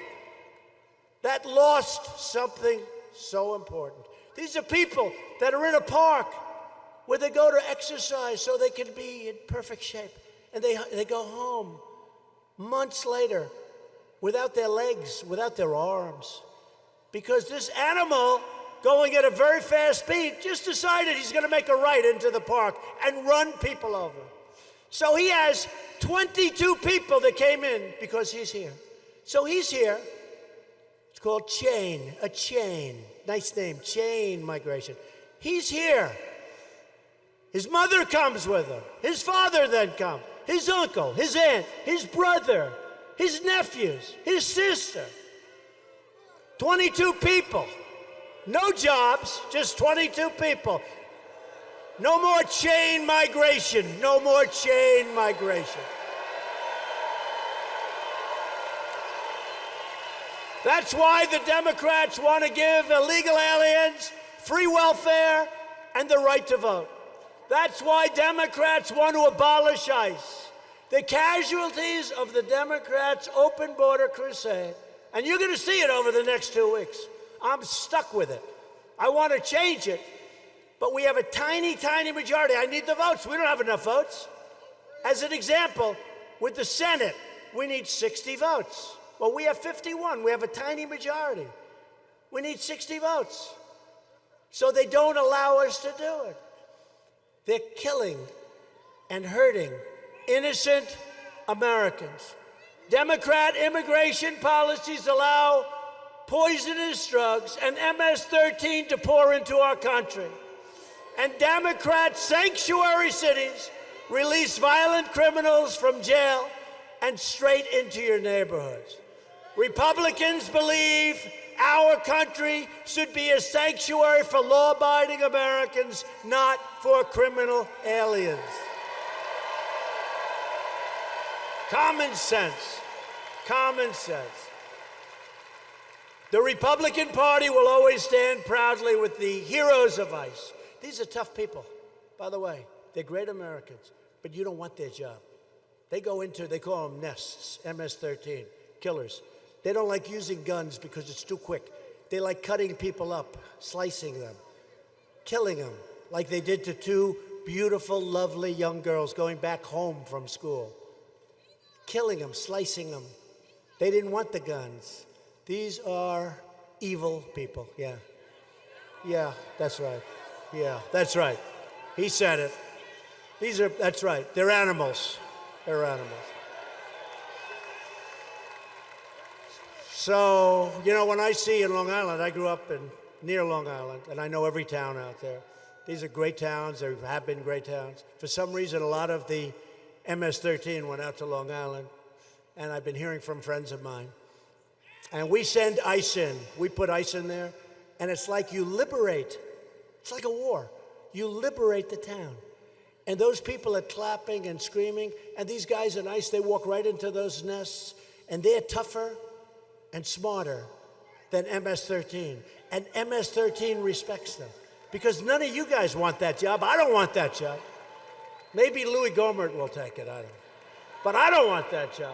that lost something so important. These are people that are in a park where they go to exercise so they can be in perfect shape. And they go home months later without their legs, without their arms, because this animal going at a very fast speed just decided he's going to make a right into the park and run people over. So he has 22 people that came in because he's here. So he's here. It's called chain, a chain. Nice name, chain migration. He's here. His mother comes with him. His father then comes. His uncle, his aunt, his brother, his nephews, his sister. 22 people. No jobs, just 22 people. No more chain migration. No more chain migration. That's why the Democrats want to give illegal aliens free welfare and the right to vote. That's why Democrats want to abolish ICE. The casualties of the Democrats' open border crusade, and you're going to see it over the next 2 weeks. I'm stuck with it. I want to change it, but we have a tiny, tiny majority. I need the votes. We don't have enough votes. As an example, with the Senate, we need 60 votes. Well, we have 51. We have a tiny majority. We need 60 votes. So they don't allow us to do it. They're killing and hurting innocent Americans. Democrat immigration policies allow poisonous drugs and MS-13 to pour into our country. And Democrat sanctuary cities release violent criminals from jail and straight into your neighborhoods. Republicans believe our country should be a sanctuary for law-abiding Americans, not for criminal aliens. Common sense. Common sense. The Republican Party will always stand proudly with the heroes of ICE. These are tough people, by the way. They're great Americans, but you don't want their job. They go into, they call them nests, MS-13, killers. They don't like using guns because it's too quick. They like cutting people up, slicing them, killing them, like they did to 2 beautiful, lovely young girls going back home from school. Killing them, slicing them. They didn't want the guns. These are evil people, yeah. Yeah, that's right. Yeah, that's right. He said it. That's right. They're animals. They're animals. So, you know, when I see in Long Island, I grew up near Long Island, and I know every town out there. These are great towns. There have been great towns. For some reason, a lot of the MS-13 went out to Long Island, and I've been hearing from friends of mine. And we send ICE in. We put ICE in there, and it's like you liberate. It's like a war. You liberate the town. And those people are clapping and screaming, and these guys in ICE, they walk right into those nests, and they're tougher and smarter than MS-13. And MS-13 respects them. Because none of you guys want that job. I don't want that job. Maybe Louis Gohmert will take it, I don't know. But I don't want that job.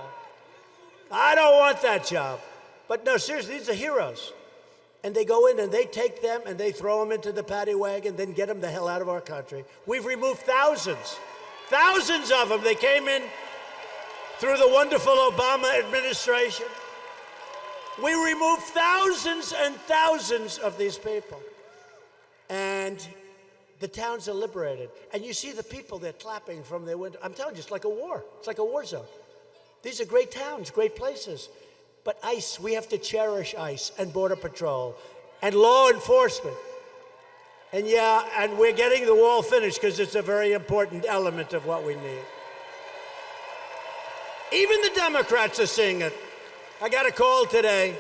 I don't want that job. But no, seriously, these are heroes. And they go in and they take them and they throw them into the paddy wagon, then get them the hell out of our country. We've removed thousands of them. They came in through the wonderful Obama administration. We removed thousands and thousands of these people. And the towns are liberated. And you see the people, they're clapping from their window. I'm telling you, it's like a war. It's like a war zone. These are great towns, great places. But ICE, we have to cherish ICE and Border Patrol and law enforcement. And yeah, and we're getting the wall finished because it's a very important element of what we need. Even the Democrats are seeing it. I got a call today.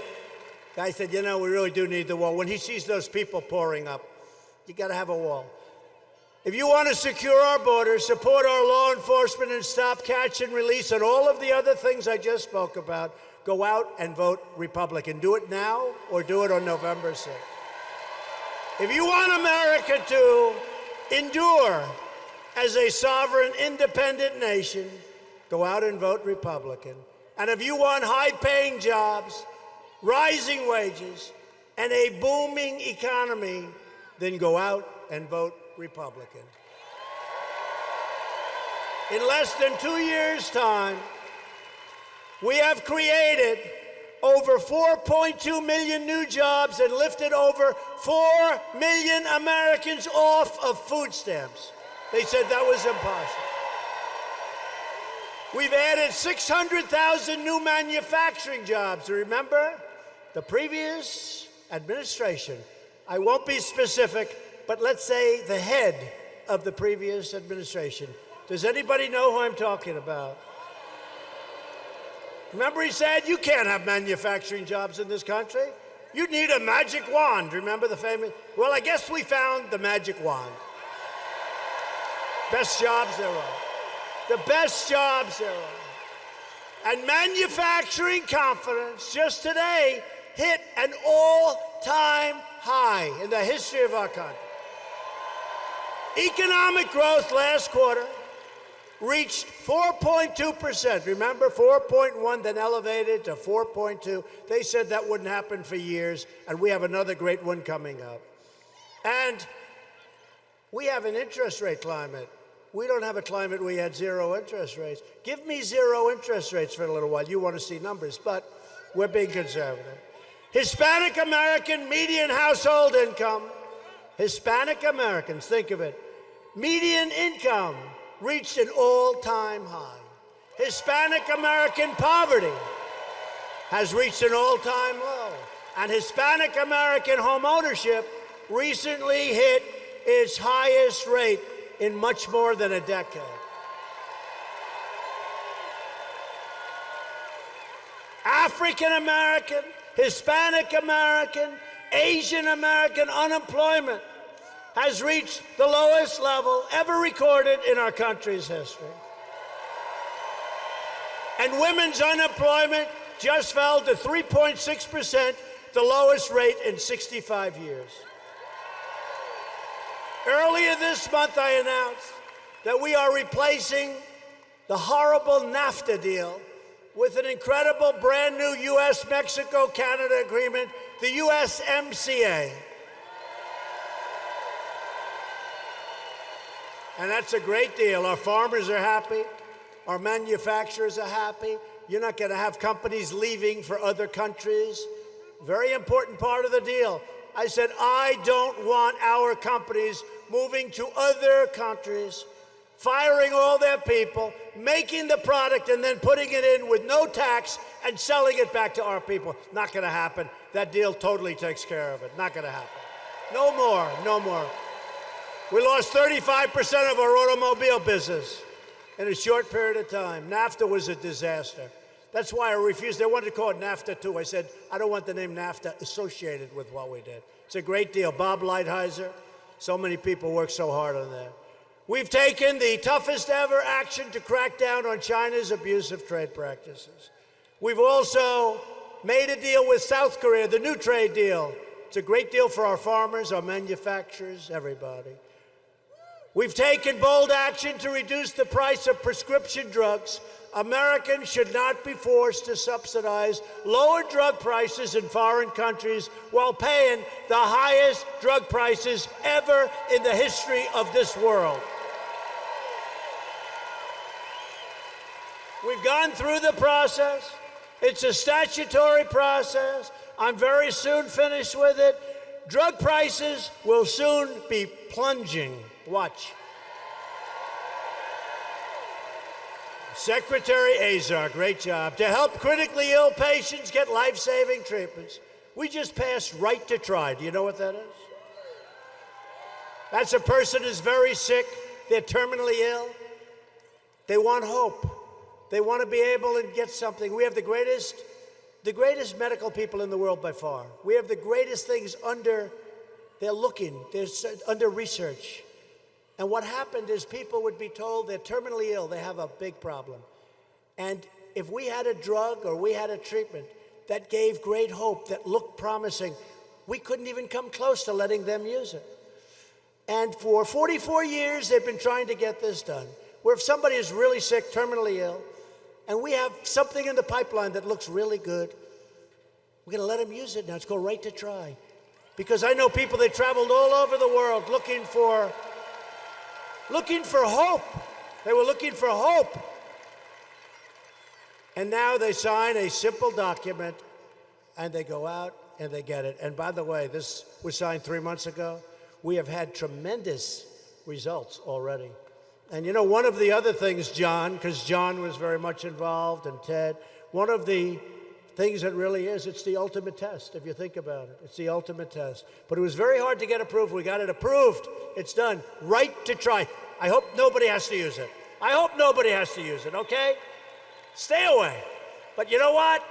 Guy said, you know, we really do need the wall. When he sees those people pouring up, you got to have a wall. If you want to secure our borders, support our law enforcement, and stop catch and release and all of the other things I just spoke about, go out and vote Republican. Do it now or do it on November 6th. If you want America to endure as a sovereign, independent nation, go out and vote Republican. And if you want high-paying jobs, rising wages, and a booming economy, then go out and vote Republican. In less than 2 years' time, we have created over 4.2 million new jobs and lifted over 4 million Americans off of food stamps. They said that was impossible. We've added 600,000 new manufacturing jobs. Remember, the previous administration, I won't be specific, but let's say the head of the previous administration. Does anybody know who I'm talking about? Remember he said, you can't have manufacturing jobs in this country. You need a magic wand. Remember the famous? Well, I guess we found the magic wand. Best jobs there are. The best jobs there are. And manufacturing confidence just today hit an all-time high in the history of our country. Economic growth last quarter reached 4.2%. Remember, 4.1, then elevated to 4.2. They said that wouldn't happen for years, and we have another great one coming up. And we have an interest rate climate. We don't have a climate where we had zero interest rates. Give me zero interest rates for a little while. You want to see numbers, but we're being conservative. Hispanic American median household income, Hispanic Americans, think of it, median income reached an all-time high. Hispanic American poverty has reached an all-time low. And Hispanic American home ownership recently hit its highest rate in much more than a decade. African American, Hispanic American, Asian American unemployment has reached the lowest level ever recorded in our country's history. And women's unemployment just fell to 3.6%, the lowest rate in 65 years. Earlier this month, I announced that we are replacing the horrible NAFTA deal with an incredible brand new U.S.-Mexico-Canada agreement, the USMCA. And that's a great deal. Our farmers are happy. Our manufacturers are happy. You're not going to have companies leaving for other countries. Very important part of the deal. I said, I don't want our companies moving to other countries, firing all their people, making the product, and then putting it in with no tax and selling it back to our people. Not going to happen. That deal totally takes care of it. Not going to happen. No more. No more. We lost 35% of our automobile business in a short period of time. NAFTA was a disaster. That's why I refused. They wanted to call it NAFTA too. I said, I don't want the name NAFTA associated with what we did. It's a great deal. Bob Lighthizer, so many people worked so hard on that. We've taken the toughest ever action to crack down on China's abusive trade practices. We've also made a deal with South Korea, the new trade deal. It's a great deal for our farmers, our manufacturers, everybody. We've taken bold action to reduce the price of prescription drugs. Americans should not be forced to subsidize lower drug prices in foreign countries while paying the highest drug prices ever in the history of this world. We've gone through the process. It's a statutory process. I'm very soon finished with it. Drug prices will soon be plunging. Watch. Secretary Azar, great job. To help critically ill patients get life-saving treatments, we just passed Right to Try. Do you know what that is? That's a person who's very sick, they're terminally ill. They want hope. They want to be able to get something. We have the greatest medical people in the world by far. We have the greatest things under research. And what happened is people would be told they're terminally ill, they have a big problem. And if we had a drug or we had a treatment that gave great hope, that looked promising, we couldn't even come close to letting them use it. And for 44 years, they've been trying to get this done, where if somebody is really sick, terminally ill, and we have something in the pipeline that looks really good, we're going to let them use it now. It's called Right to Try. Because I know people that traveled all over the world looking for hope. They were looking for hope. And now they sign a simple document, and they go out and they get it. And by the way, this was signed 3 months ago. We have had tremendous results already. And you know, one of the other things, John, because John was very much involved, and Ted, one of the things that really is, it's the ultimate test, if you think about it. It's the ultimate test. But it was very hard to get approved. We got it approved. It's done. Right to Try. I hope nobody has to use it. I hope nobody has to use it, okay? Stay away. But you know what?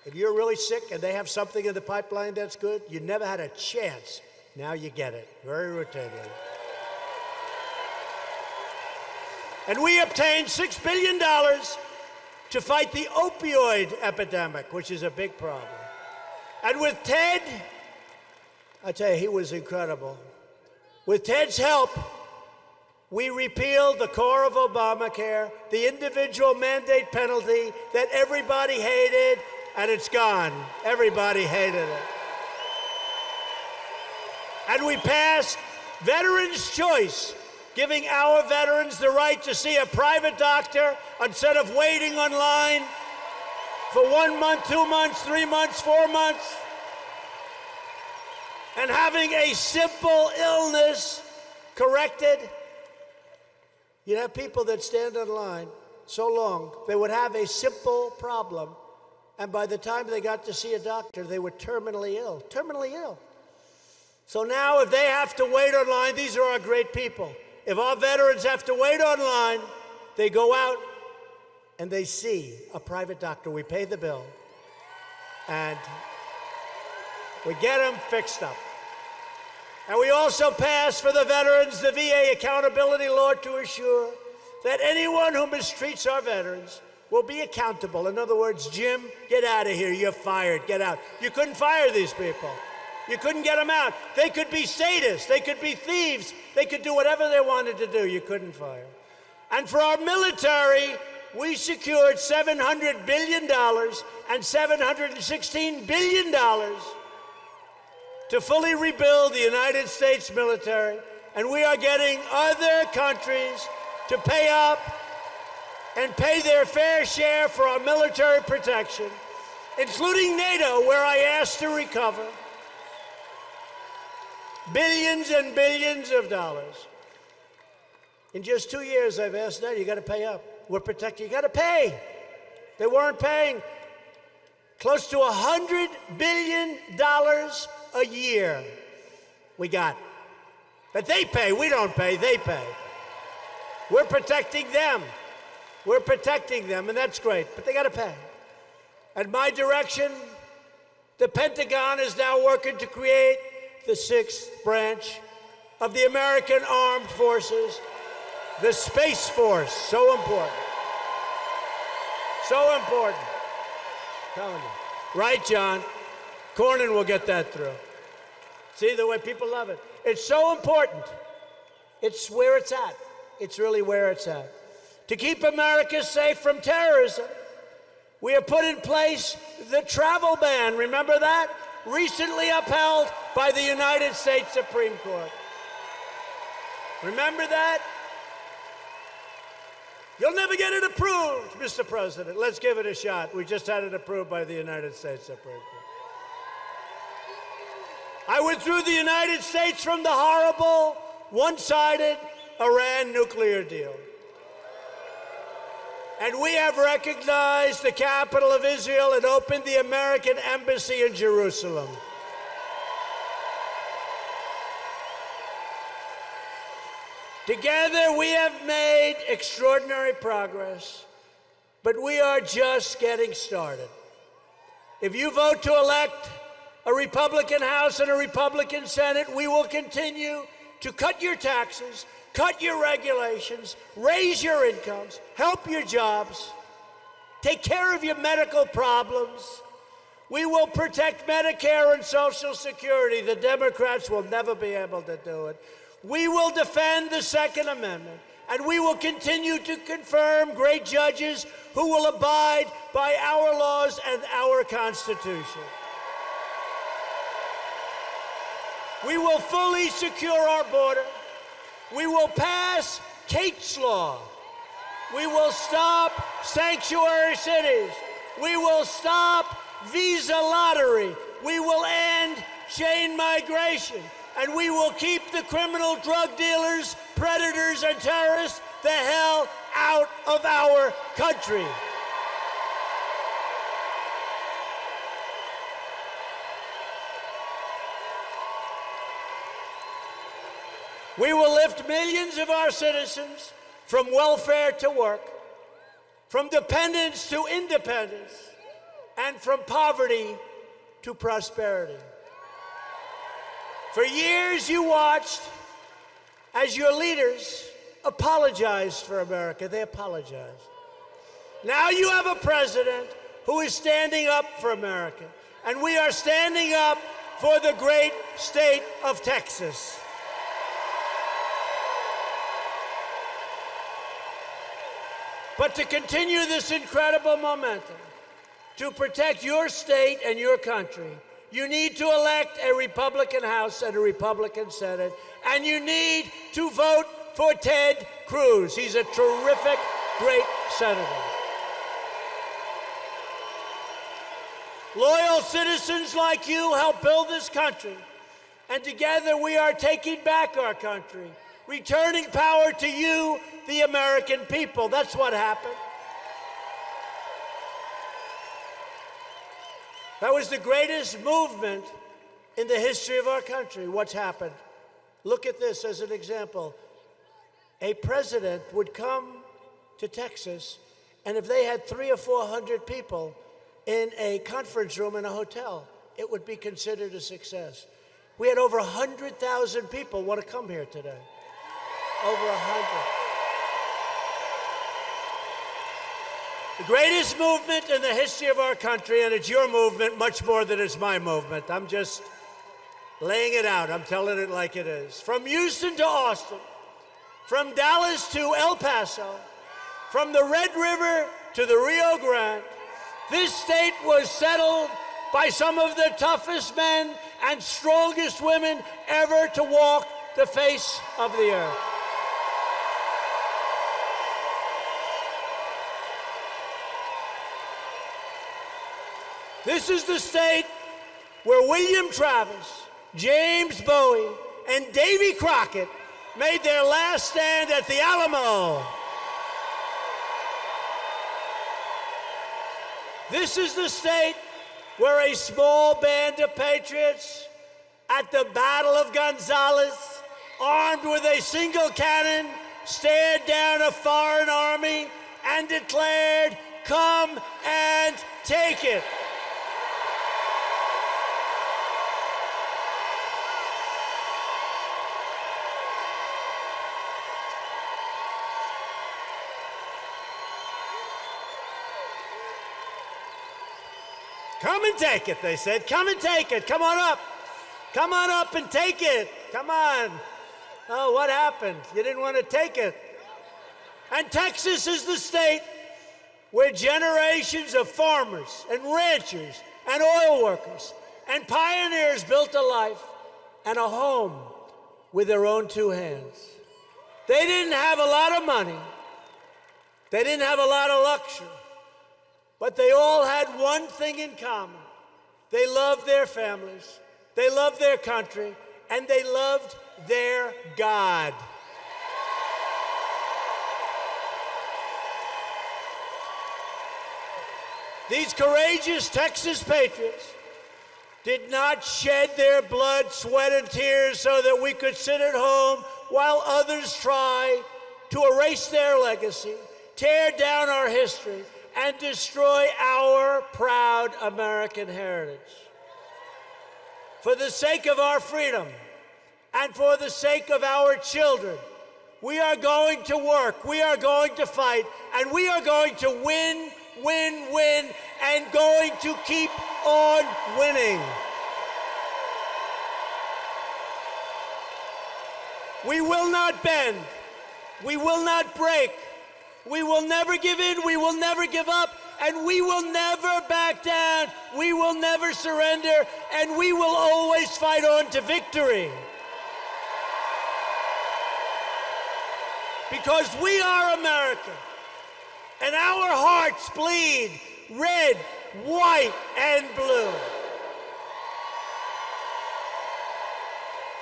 If you're really sick and they have something in the pipeline that's good, you never had a chance. Now you get it, very routinely. And we obtained $6 billion to fight the opioid epidemic, which is a big problem. And with Ted, I tell you, he was incredible. With Ted's help, we repealed the core of Obamacare, the individual mandate penalty that everybody hated, and it's gone. Everybody hated it. And we passed Veterans' Choice, giving our veterans the right to see a private doctor instead of waiting online for 1 month, 2 months, 3 months, 4 months, and having a simple illness corrected. You'd have people that stand in line so long, they would have a simple problem, and by the time they got to see a doctor, they were terminally ill. Terminally ill. So now if they have to wait online, these are our great people. If our veterans have to wait online, they go out and they see a private doctor. We pay the bill, and we get them fixed up. And we also pass for the veterans the VA accountability law to assure that anyone who mistreats our veterans will be accountable. In other words, Jim, get out of here. You're fired. Get out. You couldn't fire these people. You couldn't get them out. They could be sadists. They could be thieves. They could do whatever they wanted to do. You couldn't fire. And for our military, we secured $700 billion and $716 billion to fully rebuild the United States military. And we are getting other countries to pay up and pay their fair share for our military protection, including NATO, where I asked to recover billions and billions of dollars. In just 2 years, I've asked NATO, you got to pay up. We're protecting, you got to pay. They weren't paying. Close to $100 billion a year we got. But they pay, we don't pay, they pay. We're protecting them. We're protecting them, and that's great, but they got to pay. At my direction, the Pentagon is now working to create the sixth branch of the American Armed Forces, the Space Force. So important. So important. I'm telling you. Right, John? Cornyn will get that through. See the way people love it. It's so important. It's where it's at. It's really where it's at. To keep America safe from terrorism, we have put in place the travel ban. Remember that? Recently upheld by the United States Supreme Court. Remember that? You'll never get it approved, Mr. President. Let's give it a shot. We just had it approved by the United States Supreme Court. I withdrew the United States from the horrible, one-sided Iran nuclear deal. And we have recognized the capital of Israel and opened the American embassy in Jerusalem. Together, we have made extraordinary progress, but we are just getting started. If you vote to elect a Republican House and a Republican Senate, we will continue to cut your taxes, cut your regulations, raise your incomes, help your jobs, take care of your medical problems. We will protect Medicare and Social Security. The Democrats will never be able to do it. We will defend the Second Amendment, and we will continue to confirm great judges who will abide by our laws and our Constitution. We will fully secure our border. We will pass Kate's Law. We will stop sanctuary cities. We will stop visa lottery. We will end chain migration. And we will keep the criminal drug dealers, predators, and terrorists the hell out of our country. We will lift millions of our citizens from welfare to work, from dependence to independence, and from poverty to prosperity. For years, you watched as your leaders apologized for America. They apologized. Now you have a president who is standing up for America, and we are standing up for the great state of Texas. But to continue this incredible momentum, to protect your state and your country, you need to elect a Republican House and a Republican Senate, and you need to vote for Ted Cruz. He's a terrific, great senator. Loyal citizens like you help build this country, and together we are taking back our country, returning power to you, the American people. That's what happened. That was the greatest movement in the history of our country. What's happened? Look at this as an example. A president would come to Texas, and if they had 300 or 400 people in a conference room in a hotel, it would be considered a success. We had over 100,000 people want to come here today. Over 100. The greatest movement in the history of our country, and it's your movement much more than it's my movement. I'm just laying it out. I'm telling it like it is. From Houston to Austin, from Dallas to El Paso, from the Red River to the Rio Grande, this state was settled by some of the toughest men and strongest women ever to walk the face of the earth. This is the state where William Travis, James Bowie, and Davy Crockett made their last stand at the Alamo. This is the state where a small band of patriots at the Battle of Gonzales, armed with a single cannon, stared down a foreign army and declared, "Come and take it." Come and take it, they said. Come and take it. Come on up. Come on up and take it. Come on. Oh, what happened? You didn't want to take it. And Texas is the state where generations of farmers and ranchers and oil workers and pioneers built a life and a home with their own two hands. They didn't have a lot of money. They didn't have a lot of luxury. But they all had one thing in common. They loved their families, they loved their country, and they loved their God. These courageous Texas patriots did not shed their blood, sweat, and tears so that we could sit at home while others try to erase their legacy, tear down our history, and destroy our proud American heritage. For the sake of our freedom and for the sake of our children, we are going to work, we are going to fight, and we are going to win, win, win, and going to keep on winning. We will not bend. We will not break. We will never give in. We will never give up. And we will never back down. We will never surrender. And we will always fight on to victory. Because we are American. And our hearts bleed red, white, and blue.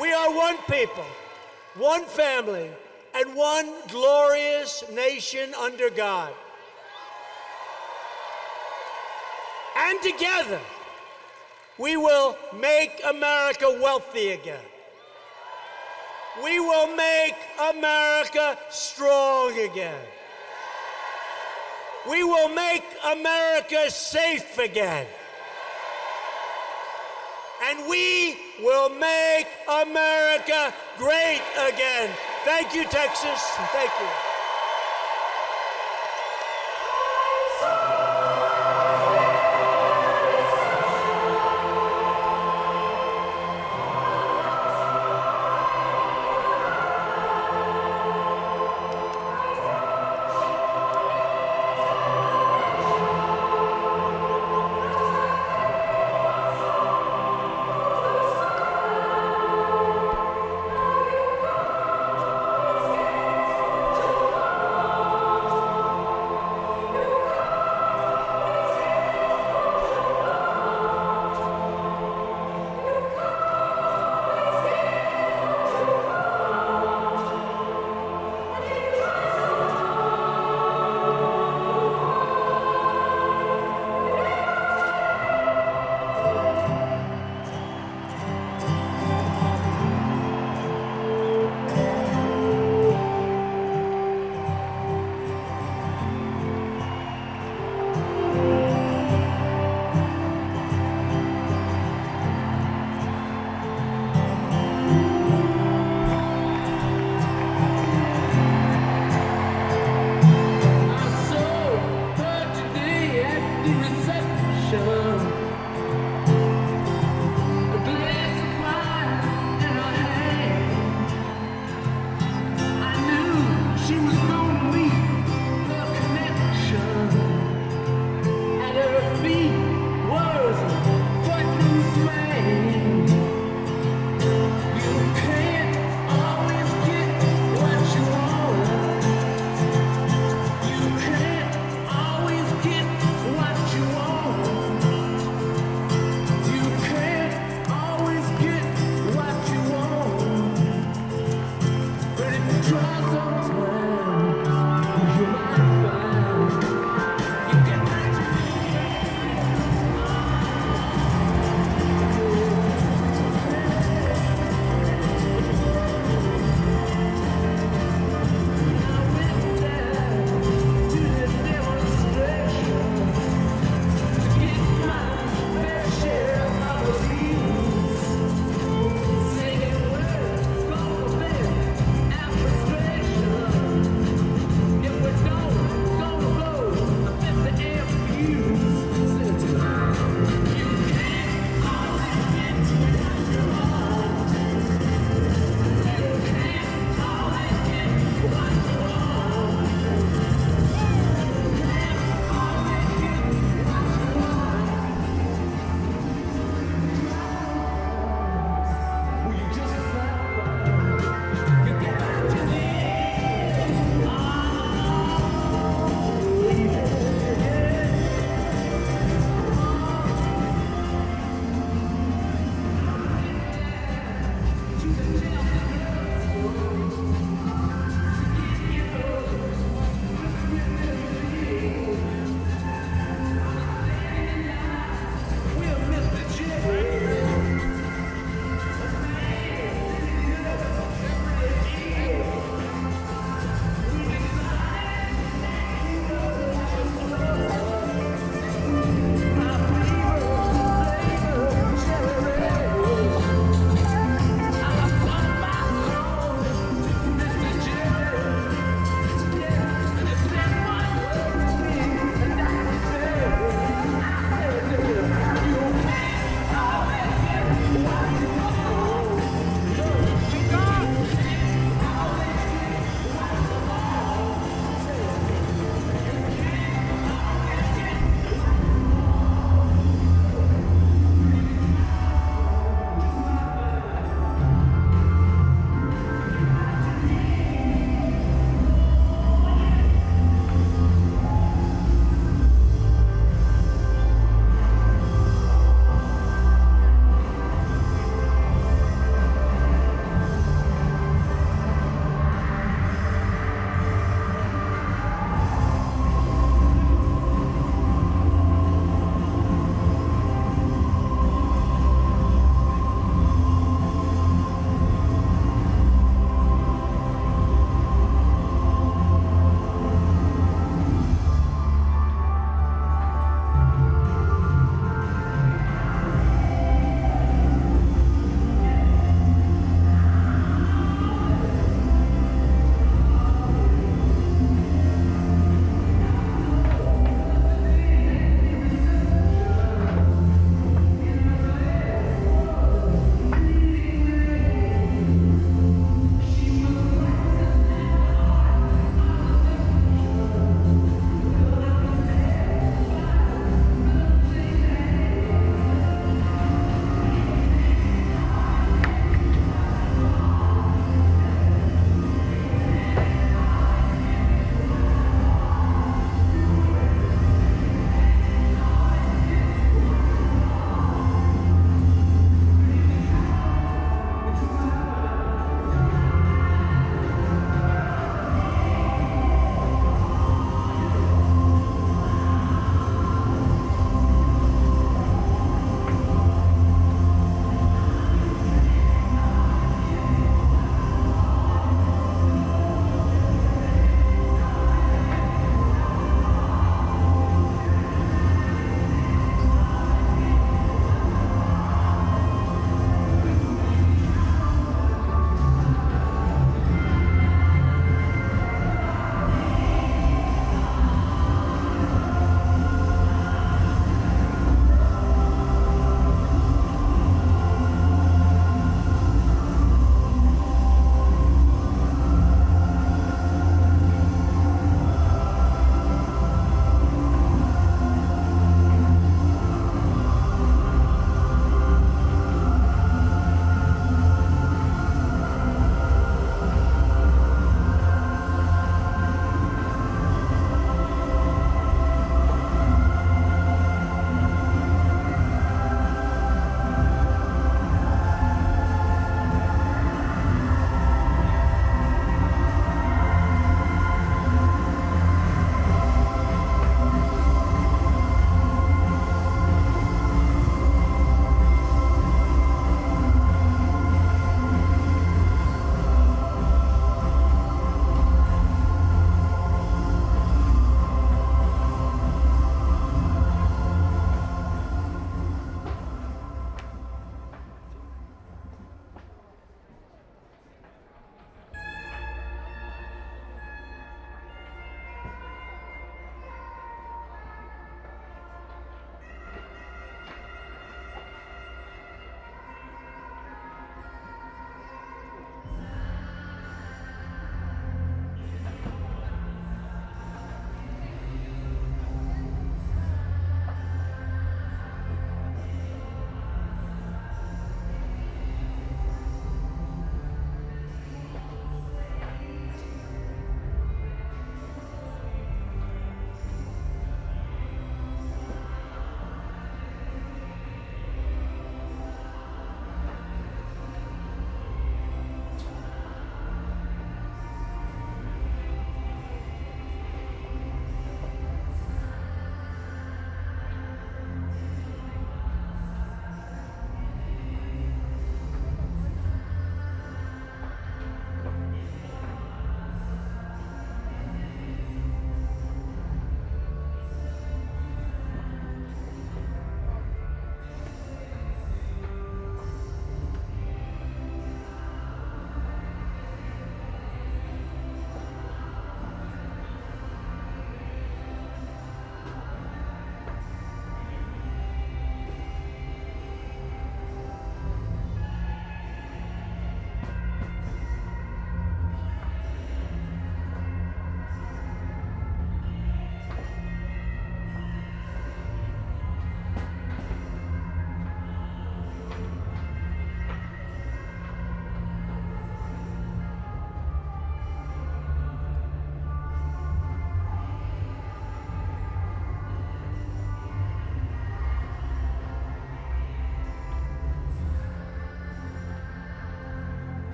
We are one people, one family, and one glorious nation under God. And together, we will make America wealthy again. We will make America strong again. We will make America safe again. And we will make America great again. Thank you, Texas. Thank you. Try so